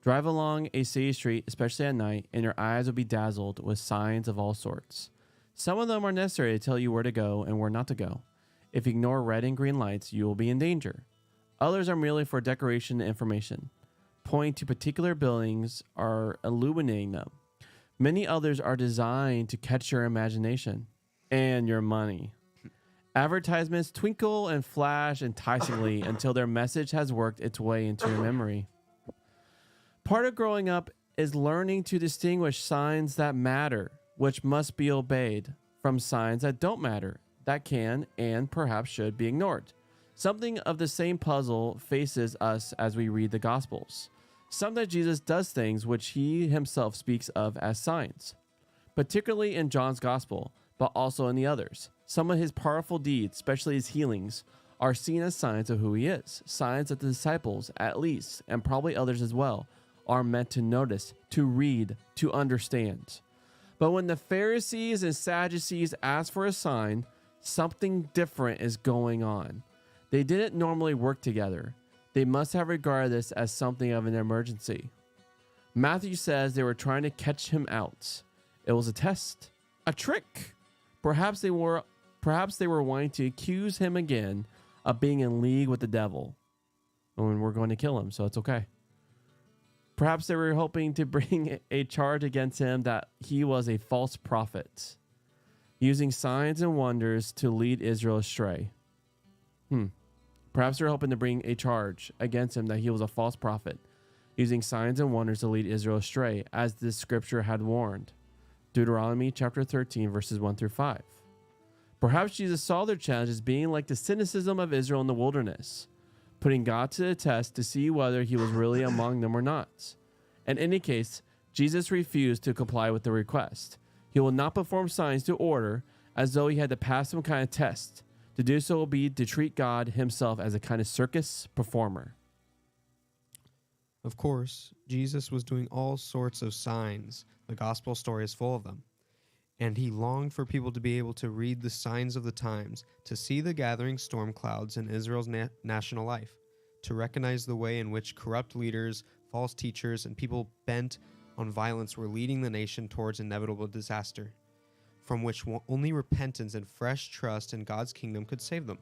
Drive along a city street, especially at night, and your eyes will be dazzled with signs of all sorts. Some of them are necessary to tell you where to go and where not to go. If you ignore red and green lights, you will be in danger. Others are merely for decoration and information, pointing to particular buildings or illuminating them. Many others are designed to catch your imagination and your money. Advertisements twinkle and flash enticingly until their message has worked its way into your memory. Part of growing up is learning to distinguish signs that matter, which must be obeyed, from signs that don't matter, that can and perhaps should be ignored. Something of the same puzzle faces us as we read the Gospels. Sometimes Jesus does things which he himself speaks of as signs, particularly in John's Gospel, but also in the others. Some of his powerful deeds, especially his healings, are seen as signs of who he is, signs that the disciples, at least, and probably others as well, are meant to notice, to read, to understand. But when the Pharisees and Sadducees ask for a sign, something different is going on. They didn't normally work together. They must have regarded this as something of an emergency. Matthew says they were trying to catch him out. It was a test, a trick. Perhaps they were wanting to accuse him again of being in league with the devil. And we're going to kill him, so it's okay. Perhaps they were hoping to bring a charge against him that he was a false prophet, using signs and wonders to lead Israel astray. Perhaps they're hoping to bring a charge against him that he was a false prophet, using signs and wonders to lead Israel astray, as this scripture had warned. Deuteronomy chapter 13, verses 1 through 5. Perhaps Jesus saw their challenge as being like the cynicism of Israel in the wilderness, putting God to the test to see whether he was really among them or not. In any case, Jesus refused to comply with the request. He will not perform signs to order as though he had to pass some kind of test. To do so will be to treat God himself as a kind of circus performer. Of course, Jesus was doing all sorts of signs. The gospel story is full of them. And he longed for people to be able to read the signs of the times, to see the gathering storm clouds in Israel's national life, to recognize the way in which corrupt leaders, false teachers, and people bent on violence were leading the nation towards inevitable disaster, from which only repentance and fresh trust in God's kingdom could save them.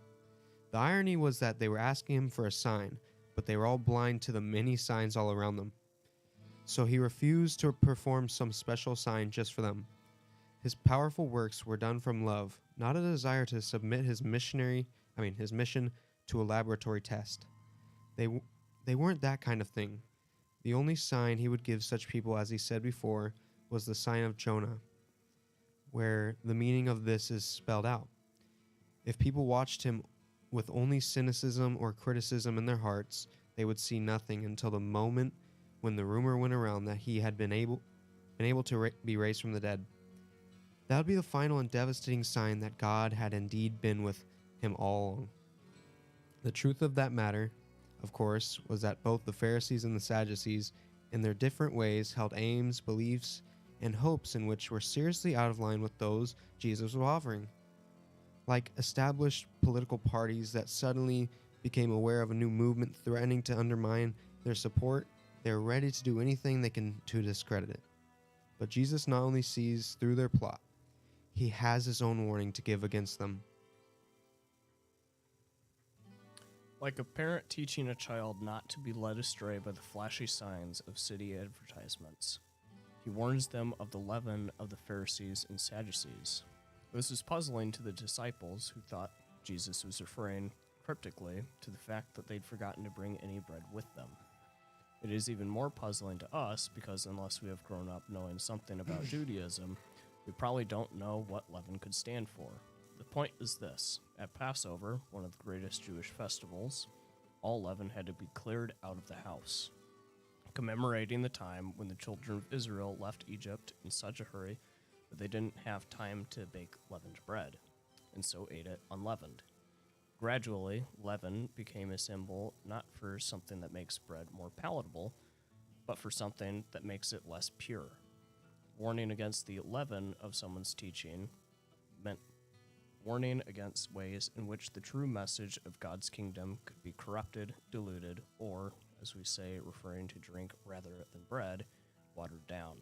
The irony was that they were asking him for a sign, but they were all blind to the many signs all around them. So he refused to perform some special sign just for them. His powerful works were done from love, not a desire to submit his mission to a laboratory test. They weren't that kind of thing. The only sign he would give such people, as he said before, was the sign of Jonah, where the meaning of this is spelled out. If people watched him with only cynicism or criticism in their hearts, they would see nothing until the moment when the rumor went around that he had been able to be raised from the dead. That would be the final and devastating sign that God had indeed been with him all along. The truth of that matter, of course, was that both the Pharisees and the Sadducees, in their different ways, held aims, beliefs, and hopes in which were seriously out of line with those Jesus was offering. Like established political parties that suddenly became aware of a new movement threatening to undermine their support, they are ready to do anything they can to discredit it. But Jesus not only sees through their plot, he has his own warning to give against them. Like a parent teaching a child not to be led astray by the flashy signs of city advertisements, he warns them of the leaven of the Pharisees and Sadducees. This is puzzling to the disciples, who thought Jesus was referring cryptically to the fact that they'd forgotten to bring any bread with them. It is even more puzzling to us because unless we have grown up knowing something about Judaism, we probably don't know what leaven could stand for. The point is this: at Passover, one of the greatest Jewish festivals, all leaven had to be cleared out of the house, commemorating the time when the children of Israel left Egypt in such a hurry that they didn't have time to bake leavened bread, and so ate it unleavened. Gradually, leaven became a symbol not for something that makes bread more palatable, but for something that makes it less pure. Warning against the leaven of someone's teaching meant warning against ways in which the true message of God's kingdom could be corrupted, diluted, or, as we say, referring to drink rather than bread, watered down.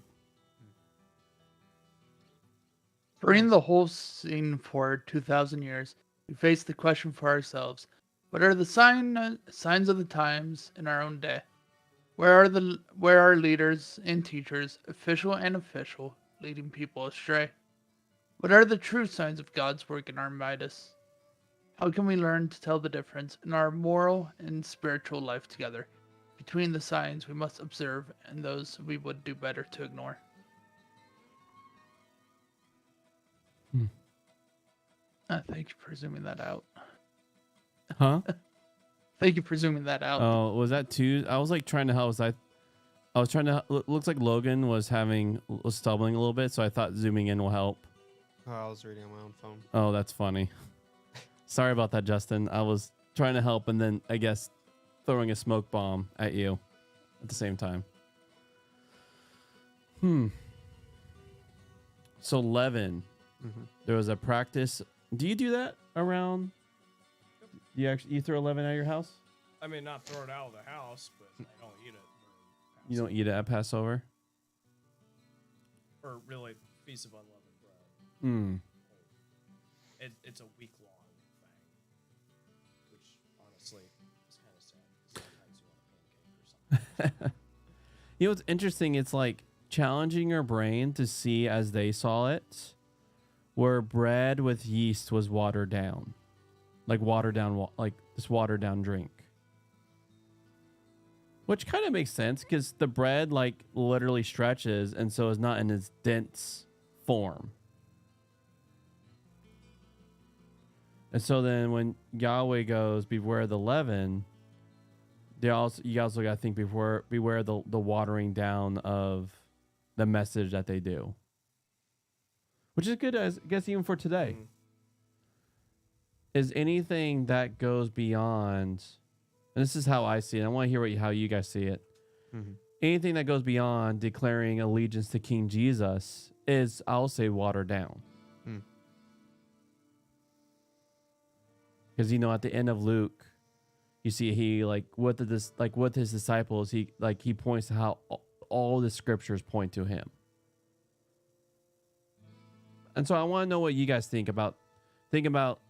Bringing the whole scene forward 2,000 years, we face the question for ourselves: what are the signs of the times in our own day? Where are leaders and teachers, official and official, leading people astray? What are the true signs of God's work in our Midas? How can we learn to tell the difference in our moral and spiritual life together between the signs we must observe and those we would do better to ignore? Thank you for zooming that out. Huh? Thank you for zooming that out. Oh, was that too? I was like trying to help. I was trying to. Looks like Logan was stumbling a little bit, so I thought zooming in will help. Oh, I was reading on my own phone. Oh, that's funny. Sorry about that, Justin. I was trying to help, and then I guess throwing a smoke bomb at you at the same time. So leaven. Mm-hmm. There was a practice. Do you do that around? You throw leaven at your house? I mean, not throw it out of the house, but I don't eat it. You don't eat it at Passover? Or really, Feast of Unleavened Bread. It's a week-long thing, which honestly is kind of sad. Sometimes you want a pancake or something. You know what's interesting? It's like challenging your brain to see as they saw it, where bread with yeast was watered down, like like this watered down drink. Which kind of makes sense because the bread like literally stretches and so is not in its dense form. And so then when Yahweh goes, beware the leaven, you also got to think beware the watering down of the message that they do. Which is good, I guess, even for today. Is anything that goes beyond, and this is how I see it, I want to hear how you guys see it. Anything that goes beyond declaring allegiance to King Jesus is, I'll say, watered down. Because, you know, at the end of Luke, you see he, like, with his disciples, he points to how all the scriptures point to him. And so I want to know what you guys think about the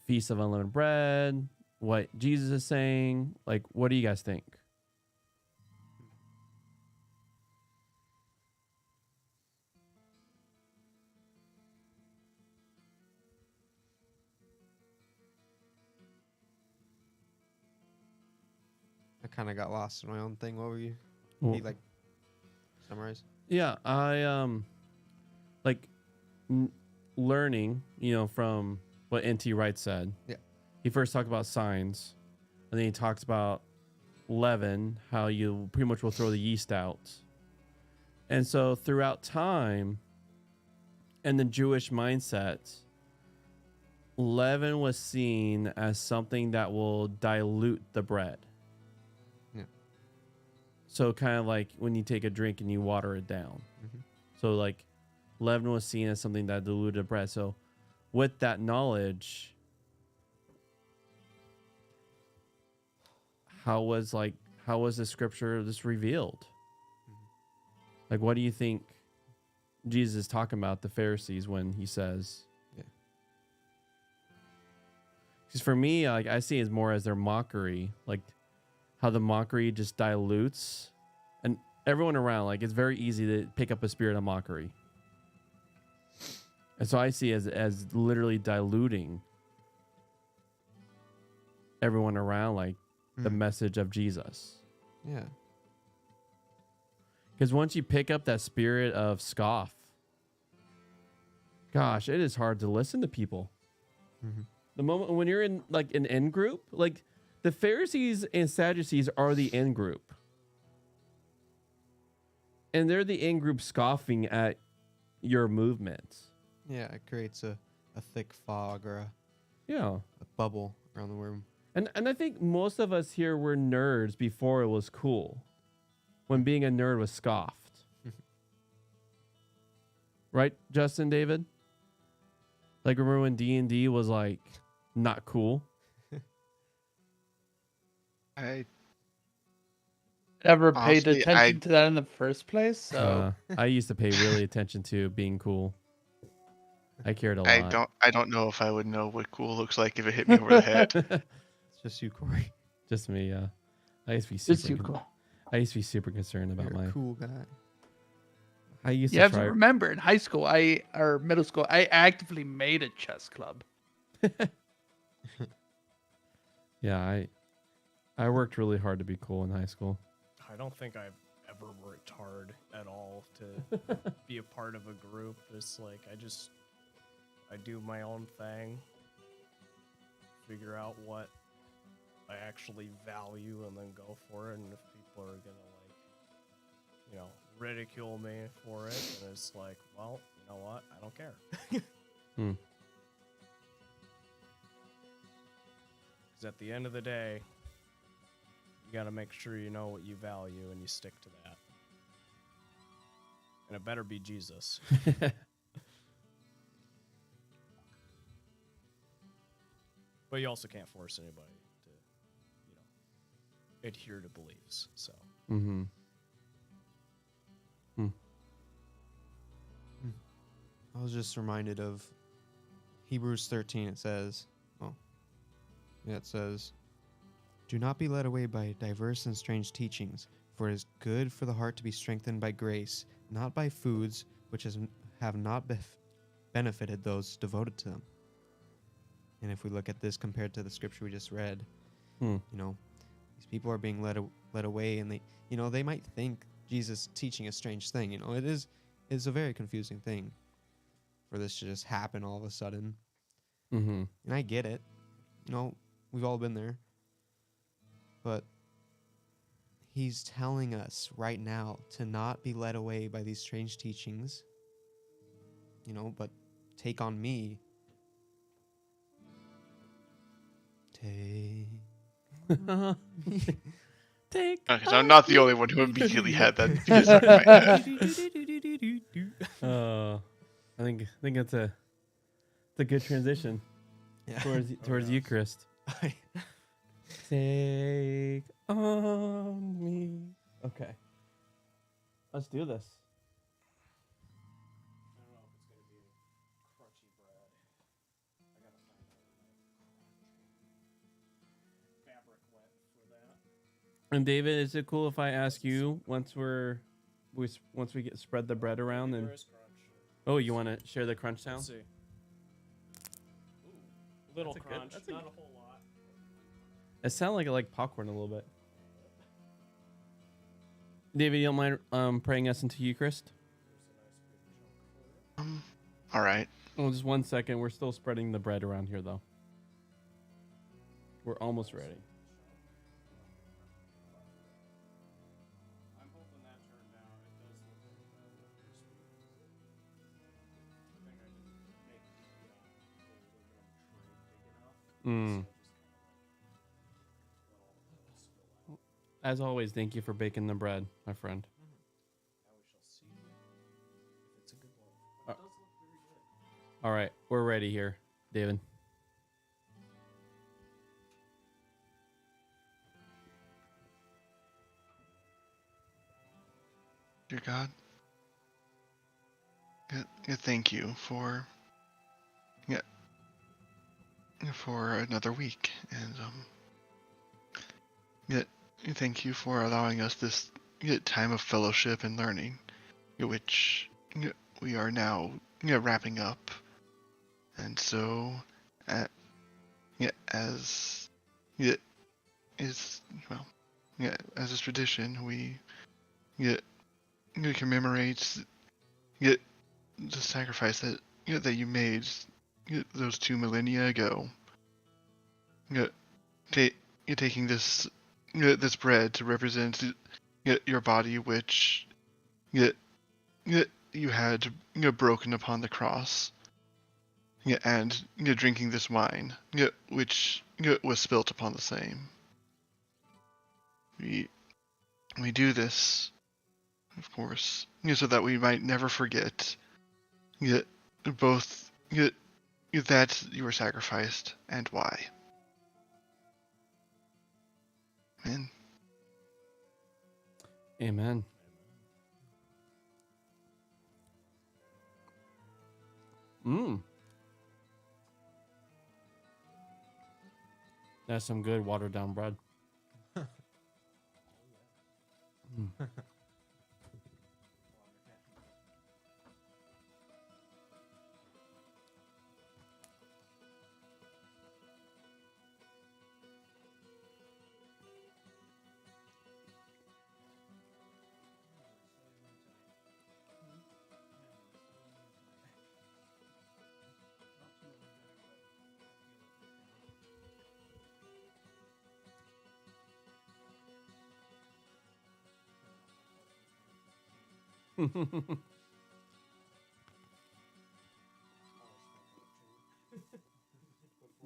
Feast of Unleavened Bread, what Jesus is saying. Like, what do you guys think? I kind of got lost in my own thing. What were you? Well, Can you, like, summarize? Yeah, I learning, you know, from what N.T. Wright said. Yeah. He first talked about signs, and then he talks about leaven, how you pretty much will throw the yeast out. And so throughout time and the Jewish mindset, leaven was seen as something that will dilute the bread. Yeah. So kind of like when you take a drink and you water it down. So like leaven was seen as something that diluted bread. So with that knowledge, how was the scripture this revealed? Like, what do you think Jesus is talking about the Pharisees when he says? Yeah. Because for me, like, I see it as more as their mockery, like how the mockery just dilutes, and everyone around, like, it's very easy to pick up a spirit of mockery. And so I see it as literally diluting everyone around, like the message of Jesus. Yeah. Because once you pick up that spirit of scoff, gosh, it is hard to listen to people. The moment when you're in like an in group, like the Pharisees and Sadducees are the in group. And they're the in group scoffing at your movements. Yeah, it creates a thick fog or Yeah. a bubble around the room. And I think most of us here were nerds before it was cool. When being a nerd was scoffed. Right, Justin, David? Like, remember when D&D was, like, not cool? I Never paid Honestly, attention to that in the first place, so I used to pay really attention to being cool. I cared a lot. I don't know if I would know what cool looks like if it hit me over the head. It's just you, Corey. Just me, yeah. I used to be super just you cool. I used to be super concerned about You're my a cool guy. I used You to have try to remember, in high school, or middle school, I actively made a chess club. Yeah, I worked really hard to be cool in high school. I don't think I've ever worked hard at all to be a part of a group. It's like I do my own thing, figure out what I actually value, and then go for it. And if people are gonna ridicule me for it, then it's like, well, you know what? I don't care. Hmm. Because at the end of the day, you got to make sure you know what you value and you stick to that. And it better be Jesus. But you also can't force anybody to, adhere to beliefs. So. Mm-hmm. I was just reminded of Hebrews 13. It says, it says, "Do not be led away by diverse and strange teachings, For it is good for the heart to be strengthened by grace, not by foods which have not benefited those devoted to them. And if we look at this compared to the scripture we just read, Hmm. you know, these people are being led away, and they might think Jesus teaching a strange thing. It's a very confusing thing for this to just happen all of a sudden. Mm-hmm. And I get it. We've all been there. But he's telling us right now to not be led away by these strange teachings, but take on me. Take. Take. Okay, so I'm not the only one who immediately had that stuck in my head. I think it's a good transition towards Eucharist. Take on me. Okay. Let's do this. And David, is it cool if I ask you once we spread the bread around and oh, you want to share the crunch sound? Let's see. Little That's a good- crunch, that's a not good- a whole lot. It sounds like popcorn a little bit. David, you don't mind praying us into Eucharist? All right. Oh, just 1 second. We're still spreading the bread around here, though. We're almost ready. I'm hoping that turned out. It does look like I think I didn't make the tray big enough. Mm. As always, thank you for baking the bread, my friend. Now we shall see if it's a good one. It does look very good. All right, we're ready here, David. Dear God, thank you for another week, and thank you for allowing us this time of fellowship and learning, which we are now wrapping up, and so as is as is tradition, we commemorate the sacrifice that you made those 2 millennia ago. Taking this bread to represent your body, which you had broken upon the cross, and drinking this wine, which was spilt upon the same. We do this, of course, so that we might never forget both that you were sacrificed and why. Amen. Amen. That's some good watered down bread.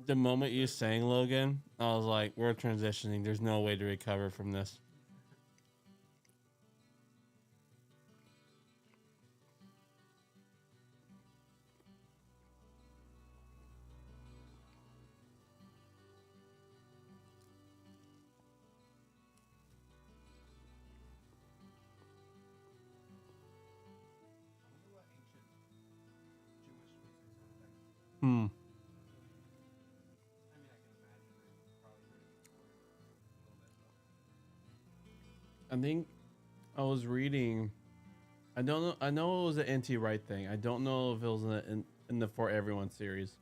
The moment you sang Logan, I was like, we're transitioning. There's no way to recover from this. Hmm. I think I was reading. I don't know. I know it was an NT Wright thing. I don't know if it was in the For Everyone series.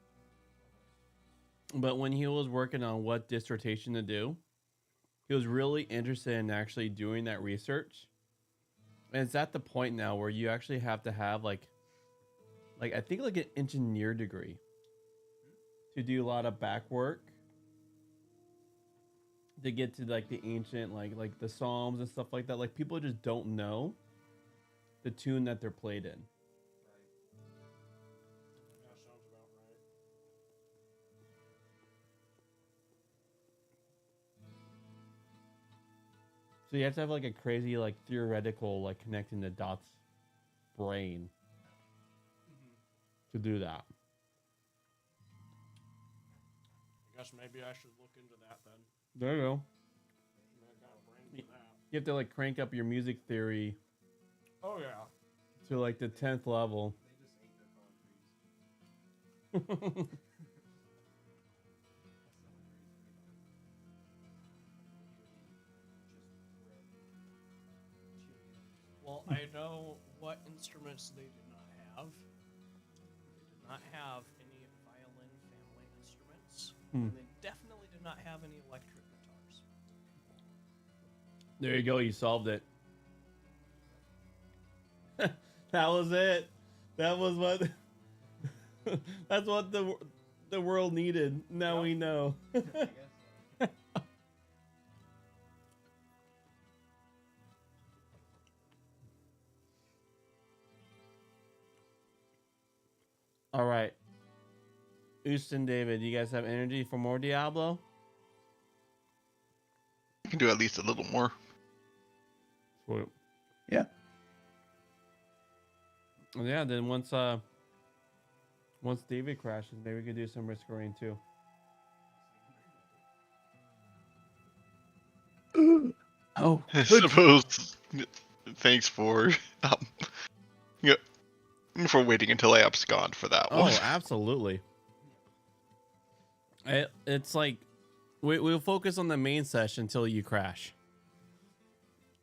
But when he was working on what dissertation to do, he was really interested in actually doing that research. And it's at the point now where you actually have to have like I think like an engineer degree to do a lot of back work to get to like the ancient like the Psalms and stuff like that. Like people just don't know the tune that they're played in. So you have to have like a crazy like theoretical like connecting the dots brain to do that. I guess maybe I should look into that then. There you go. I got a brain for that. You have to like crank up your music theory Oh yeah. to like the 10th level. Well, I know what instruments they did not have. They did not have any violin family instruments. Hmm. And they definitely did not have any electric guitars. There you go. You solved it. That was it. That was what. That's what the world needed. Now we know. All right. Houston, David, you guys have energy for more Diablo? You can do at least a little more. Sweet. Yeah. Well, yeah, then once David crashes, maybe we could do some Risk of Rain too. Oh, I good. suppose. Thanks for yeah, for waiting until I abscond for that Oh, one. absolutely. It's like we'll focus on the main session until you crash.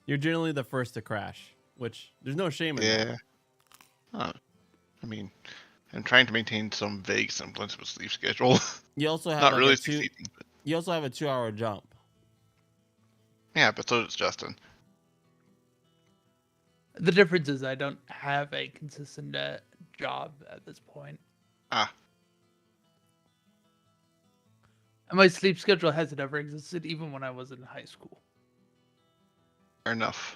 You're generally the first to crash, which there's no shame in that. Yeah. I mean, I'm trying to maintain some vague semblance of a sleep schedule. You also have Not like really a two. succeeding. But You also have a 2-hour jump. yeah, but so does Justin. The difference is I don't have a consistent job at this point. Ah, And my sleep schedule hasn't ever existed, even when I was in high school. fair enough.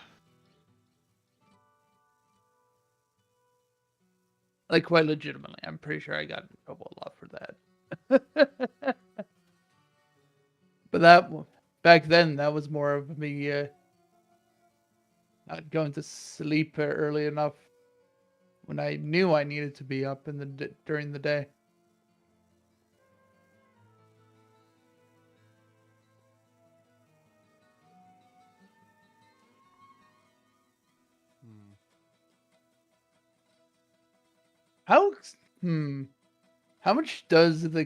Like, quite legitimately. I'm pretty sure I got in trouble a lot for that. But back then, that was more of me not going to sleep early enough when I knew I needed to be up during the day. How much does the